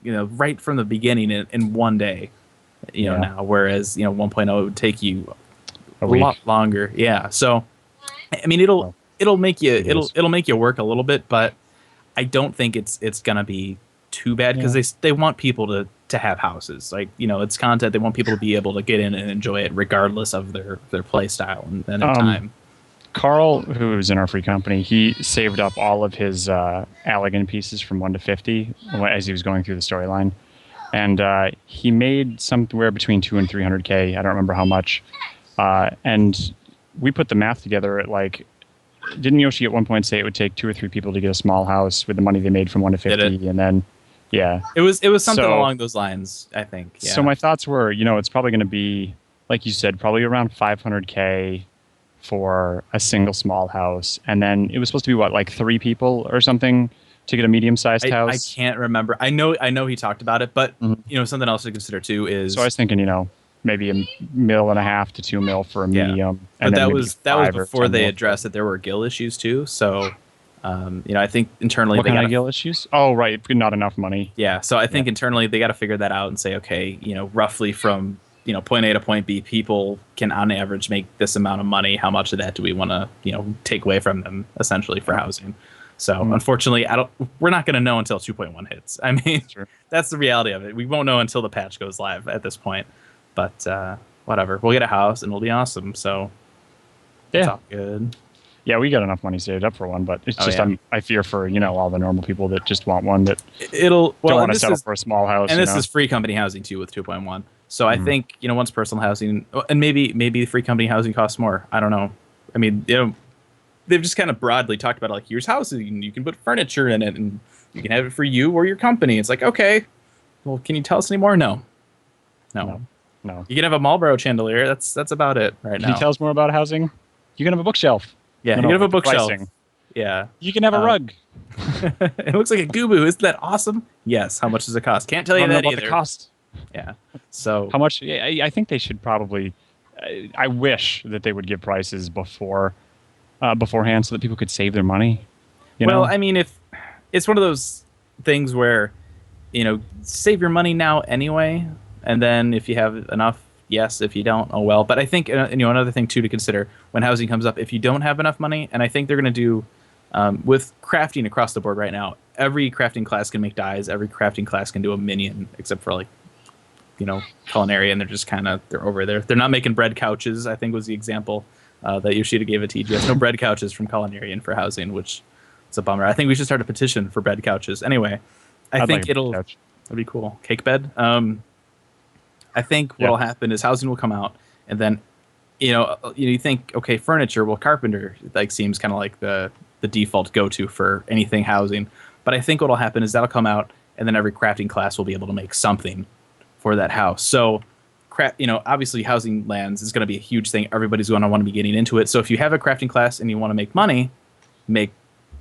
right from the beginning in one day, now, whereas 1.0 would take you a lot longer. Yeah. So, I mean, it'll make you work a little bit, but I don't think it's gonna be too bad, because they want people to have houses. It's content. They want people to be able to get in and enjoy it regardless of their play style and time. Carl, who was in our free company, he saved up all of his Allegan pieces from 1 to 50 as he was going through the storyline. And he made somewhere between 200 and 300K. I don't remember how much. And we put the math together at didn't Yoshi at one point say it would take 2 or 3 people to get a small house with the money they made from 1 to 50, and then It was something So- along those lines, I think. Yeah. So my thoughts were, it's probably going to be, like you said, probably around 500K for a single small house, and then it was supposed to be what, like 3 people or something to get a medium-sized I house. can't remember. I know he talked about it, but Mhm. something else to consider too is. So I was thinking, maybe $1.5 million to $2 million for a medium, but and that then maybe was 5 or before 10 they mil. addressed that there were gill issues too. So, I think internally What they kind got of gill issues? Oh, right, not enough money. Yeah, so I think internally they got to figure that out and say, okay, roughly from point A to point B, people can on average make this amount of money. How much of that do we want to take away from them essentially for housing? So unfortunately, we're not going to know until 2.1 hits. I mean, that's the reality of it. We won't know until the patch goes live at this point. But whatever, we'll get a house and it'll be awesome. So it's all good. Yeah, we got enough money saved up for one, but it's just I fear for all the normal people that just want one that don't want to settle for a small house. And this is free company housing too with 2.1. So I think once personal housing, and maybe free company housing costs more. I don't know. I mean, they've just kind of broadly talked about like, here's housing, you can put furniture in it, and you can have it for you or your company. It's like, okay, well, can you tell us any more? No. You can have a Marlboro chandelier. That's about it right now. Can you tell us more about housing? You can have a bookshelf. Yeah, you can have a bookshelf. Yeah. You can have a rug. It looks like a Goobu. Isn't that awesome? Yes. How much does it cost? Can't tell you that about either. the cost. Yeah. So how much? I think they should probably. I wish that they would give prices beforehand so that people could save their money. I mean, if it's one of those things where save your money now anyway, and then if you have enough, yes. If you don't, oh well. But I think another thing too to consider when housing comes up, if you don't have enough money, and I think they're going to do with crafting across the board right now. Every crafting class can make dyes. Every crafting class can do a minion, except for like culinary, and they're over there. They're not making bread couches, I think was the example that Yoshida gave at TGS. No bread couches from culinary and for housing, which is a bummer. I think we should start a petition for bread couches. Anyway, I think it'll be cool. Cake bed. I think what'll happen is housing will come out, and then you think, okay, furniture. Well, carpenter seems kind of like the default go-to for anything housing. But I think what'll happen is that'll come out, and then every crafting class will be able to make something for that house. So, obviously housing lands is going to be a huge thing. Everybody's going to want to be getting into it. So if you have a crafting class and you want to make money, make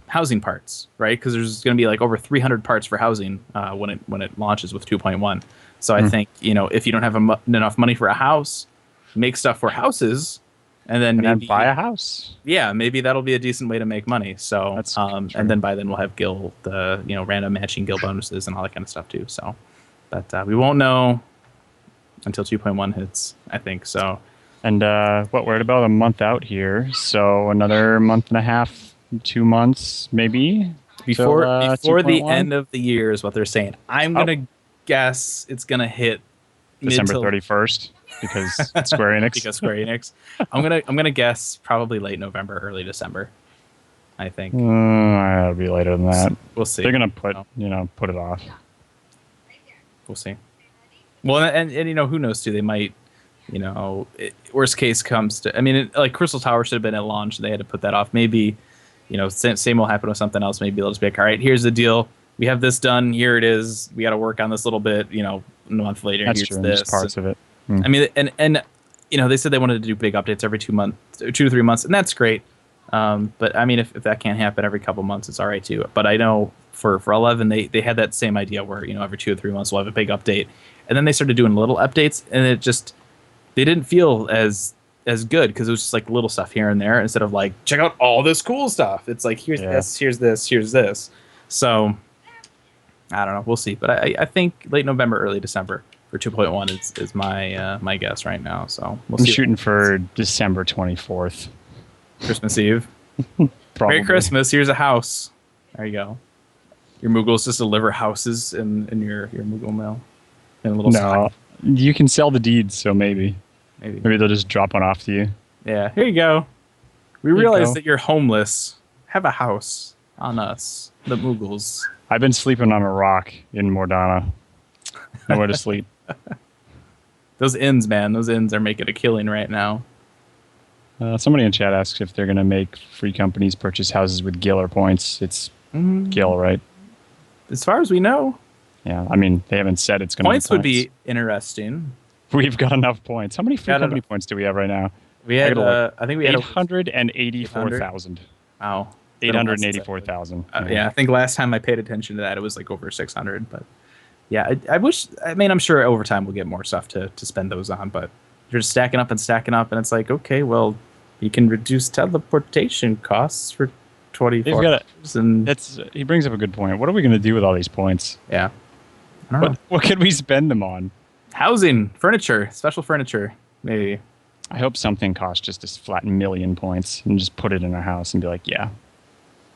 housing parts, right? Because there's going to be like over 300 parts for housing when it launches with 2.1. So I think if you don't have enough money for a house, make stuff for houses, and then buy a house. Yeah, maybe that'll be a decent way to make money. So and then by then we'll have guild random matching guild bonuses and all that kind of stuff too. So. But we won't know until 2.1 hits, I think. So, and we're at about a month out here, so another month and a half, 2 months maybe before the end of the year is what they're saying. I'm gonna guess it's gonna hit December 31st because Square Enix. Because Square Enix. I'm gonna guess probably late November, early December. I think it'll be later than that. We'll see. They're gonna put it off. We'll see. Well, and who knows too? They might, worst case comes to. I mean, like Crystal Tower should have been at launch. And they had to put that off. Maybe, same will happen with something else. Maybe they'll just be like, all right, here's the deal. We have this done. Here it is. We got to work on this little bit. A month later. That's here's true. This. Just parts of it. I mean, and they said they wanted to do big updates every 2 to 3 months, and that's great. But I mean, if that can't happen every couple months, it's all right too. But I know for 11, they had that same idea where every 2 or 3 months we'll have a big update, and then they started doing little updates, and they didn't feel as good because it was just like little stuff here and there instead of like check out all this cool stuff. It's like here's this. So I don't know. We'll see. But I think late November, early December for 2.1 is my guess right now. So I'm shooting for December 24th. Christmas Eve. Merry Christmas. Here's a house. There you go. Your Moogles just deliver houses in your Moogle mail. In a little sack. You can sell the deeds, so maybe they'll just drop one off to you. Yeah, here you go. We realize that you're homeless. Have a house on us, the Moogles. I've been sleeping on a rock in Mordana. Nowhere to sleep. Those inns, man. Those inns are making a killing right now. Somebody in chat asks if they're going to make free companies purchase houses with Gil or points. It's Gil, right? As far as we know, Yeah, I mean, they haven't said it's going to be points would be interesting. We've got enough points. How many free Got company enough. points do we have right now? We had, I think we had 884,000. Wow. 884,000. Yeah, I think last time I paid attention to that, it was like over 600. But yeah, I wish. I mean, I'm sure over time we'll get more stuff to spend those on. But you're just stacking up, and it's like, okay, well, you can reduce teleportation costs for 24 hours. And he brings up a good point. What are we going to do with all these points? yeah, I don't know. What could we spend them on? Housing, furniture, special furniture, maybe. I hope something costs just a flat million points and just put it in our house and be like, yeah.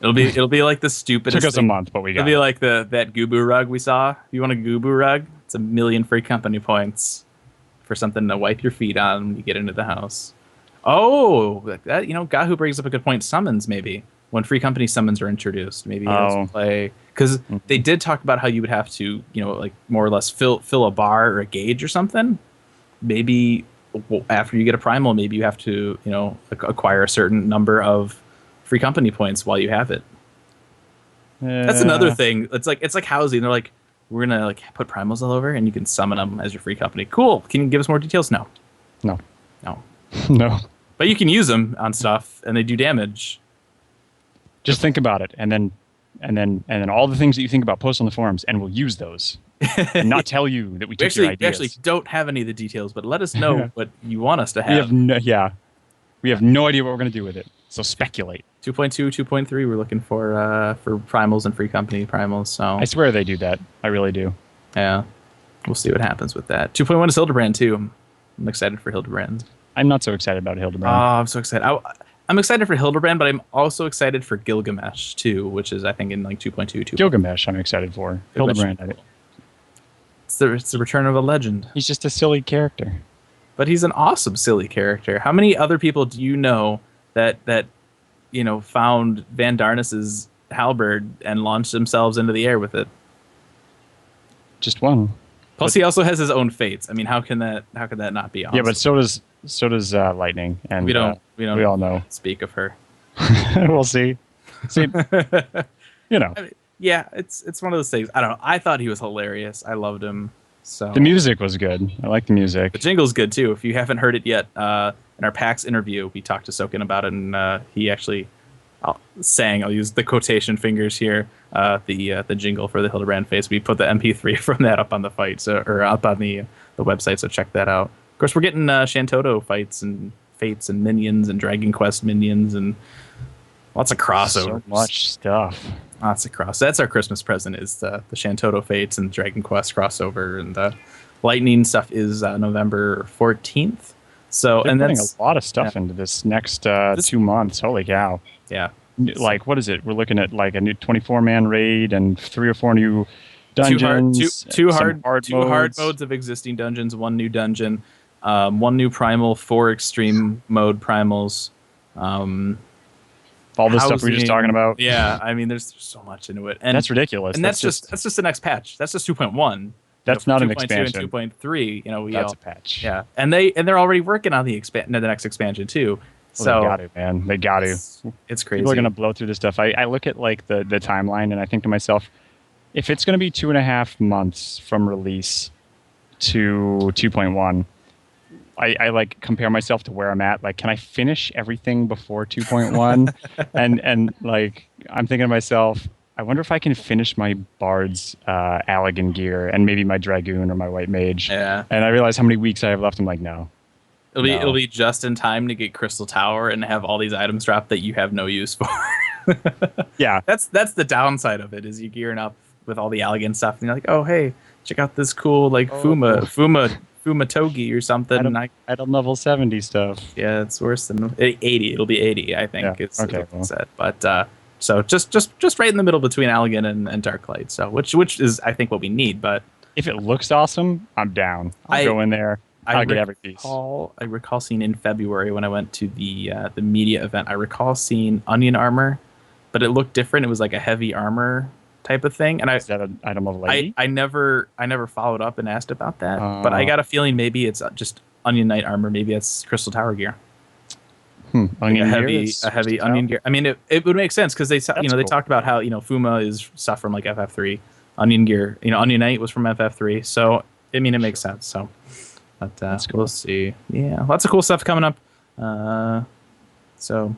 It'll be like the stupidest. Took us a month, but we got It'll be like that Gubu rug we saw. If you want a Gubu rug, it's 1 million free company points for something to wipe your feet on when you get into the house. Oh, that Gahu brings up a good point. Summons, maybe when free company summons are introduced, maybe let's play, because they did talk about how you would have to, like more or less fill a bar or a gauge or something. Maybe after you get a primal, maybe you have to acquire a certain number of free company points while you have it. That's another thing. It's like housing. They're like, we're gonna put primals all over, and you can summon them as your free company. Cool. Can you give us more details? No. No. No. But you can use them on stuff, and they do damage. Just think about it, and then all the things that you think about, post on the forums, and we'll use those, and not tell you that we took your ideas. We actually don't have any of the details, but let us know what you want us to have. We have no idea what we're going to do with it, so speculate. 2.2, 2.3, we're looking for primals and free company primals. So I swear they do that. I really do. Yeah, we'll see what happens with that. 2.1 is Hildebrand too. I'm excited for Hildebrand. I'm not so excited about Hildebrand. Oh, I'm so excited. I'm excited for Hildebrand, but I'm also excited for Gilgamesh too, which is I think in 2.2. Gilgamesh, I'm excited for. Hildebrand. It's the return of a legend. He's just a silly character. But he's an awesome silly character. How many other people do you know that found Van Darnas's halberd and launched themselves into the air with it? Just one. Plus, he also has his own fates. I mean, how can that not be awesome? Yeah, but so does Lightning, and we all know. Speak of her. We'll see. I mean, yeah, it's one of those things. I don't know. I thought he was hilarious. I loved him. So the music was good. I like the music. The jingle's good too. If you haven't heard it yet, in our PAX interview, we talked to Soken about it, and he actually sang. I'll use the quotation fingers here. The jingle for the Hildebrand face. We put the MP3 from that up on the fight, or up on the website. So check that out. Of course, we're getting Shantoto fights and Fates and minions and Dragon Quest minions and lots of crossovers. So much stuff. Lots of cross. That's our Christmas present, is the Shantoto Fates and Dragon Quest crossover, and the Lightning stuff is November 14th. So They're and putting that's a lot of stuff into this next 2 months. Holy cow! Yeah. Like, what is it? We're looking at like a new 24-man raid and 3 or 4 new dungeons. Two hard modes of existing dungeons. 1 new dungeon. 1 new primal. 4 extreme mode primals. All this stuff we were just talking about. Yeah, I mean, there's so much into it, and that's ridiculous. And that's just the next patch. That's just 2.1. That's not an expansion. And 2.3, that's a patch. Yeah, and they're already working on the next expansion too. So they got to, man. They got to. It's crazy. People are gonna blow through this stuff. I look at like the timeline, and I think to myself, if it's gonna be 2.5 months from release to 2.1. I like compare myself to where I'm at. Like, can I finish everything before 2.1? and like, I'm thinking to myself, I wonder if I can finish my Bard's Allagan gear and maybe my Dragoon or my White Mage. Yeah. And I realize how many weeks I have left. I'm like, no. It'll be just in time to get Crystal Tower and have all these items dropped that you have no use for. Yeah. That's the downside of it, is you gearing up with all the Allagan stuff and you're like, oh hey, check out this cool Fumatogi or something. Item level 70 stuff. Yeah, it's worse than 80. It'll be 80, I think. Yeah. It's said. But so just right in the middle between Allagan and Darklight. So which is I think what we need. But if it looks awesome, I'm down. I'll go in there. I'll get every piece. I recall seeing in February when I went to the media event. I recall seeing onion armor, but it looked different. It was like a heavy armor type of thing, and is that an item level 80? I never followed up and asked about that, but I got a feeling maybe it's just Onion Knight armor, maybe it's Crystal Tower gear. Onion gear a is heavy switched onion out? gear. I mean, it would make sense because they That's they cool. talked about how Fuma is stuff from like FF3. Onion gear, Onionite was from FF3. So I mean, it makes sense. So, but That's cool. we'll see. Yeah, lots of cool stuff coming up. So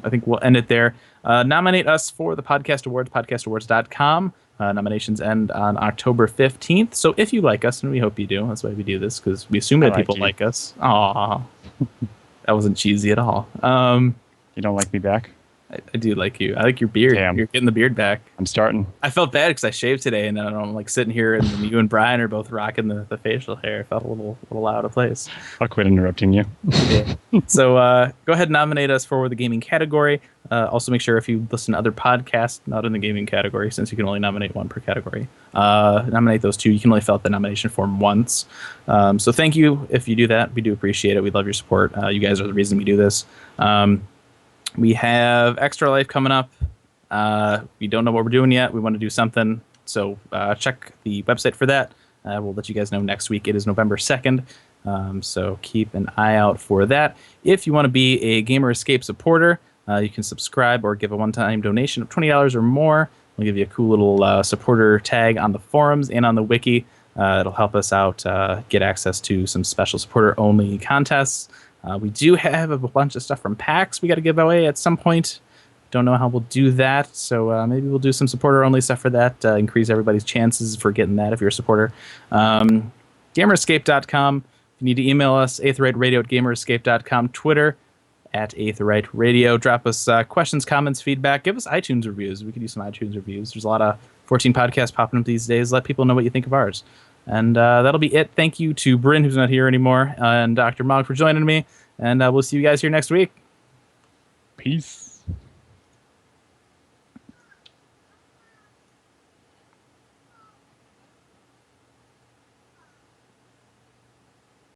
I think we'll end it there. Nominate us for the Podcast Awards, podcastawards.com. Nominations end on October 15th. So if you like us, and we hope you do, that's why we do this, because we assume I that like people you. like us. Aw. That wasn't cheesy at all. You don't like me back? I do like you. I like your beard. Damn. You're getting the beard back. I'm starting. I felt bad because I shaved today, and I'm like sitting here, and you and Brian are both rocking the facial hair. It felt a little out of place. I'll quit interrupting you. Yeah. So go ahead and nominate us for the gaming category. Also, make sure if you listen to other podcasts not in the gaming category, since you can only nominate one per category, nominate those two. You can only fill out the nomination form once. So thank you if you do that. We do appreciate it. We love your support. You guys are the reason we do this. We have Extra Life coming up. We don't know what we're doing yet. We want to do something. So check the website for that. We'll let you guys know next week. It is November 2nd. So keep an eye out for that. If you want to be a Gamer Escape supporter, you can subscribe or give a one-time donation of $20 or more. We'll give you a cool little supporter tag on the forums and on the wiki. It'll help us out get access to some special supporter-only contests. We do have a bunch of stuff from PAX we got to give away at some point. Don't know how we'll do that, so maybe we'll do some supporter-only stuff for that, increase everybody's chances for getting that if you're a supporter. Gamerescape.com. If you need to email us, aetheryteradio@gamerescape.com. Twitter, @aetheryteradio. Drop us questions, comments, feedback. Give us iTunes reviews. We could use some iTunes reviews. There's a lot of 14 podcasts popping up these days. Let people know what you think of ours. And that'll be it. Thank you to Bryn, who's not here anymore, and Dr. Mog for joining me. And we'll see you guys here next week. Peace.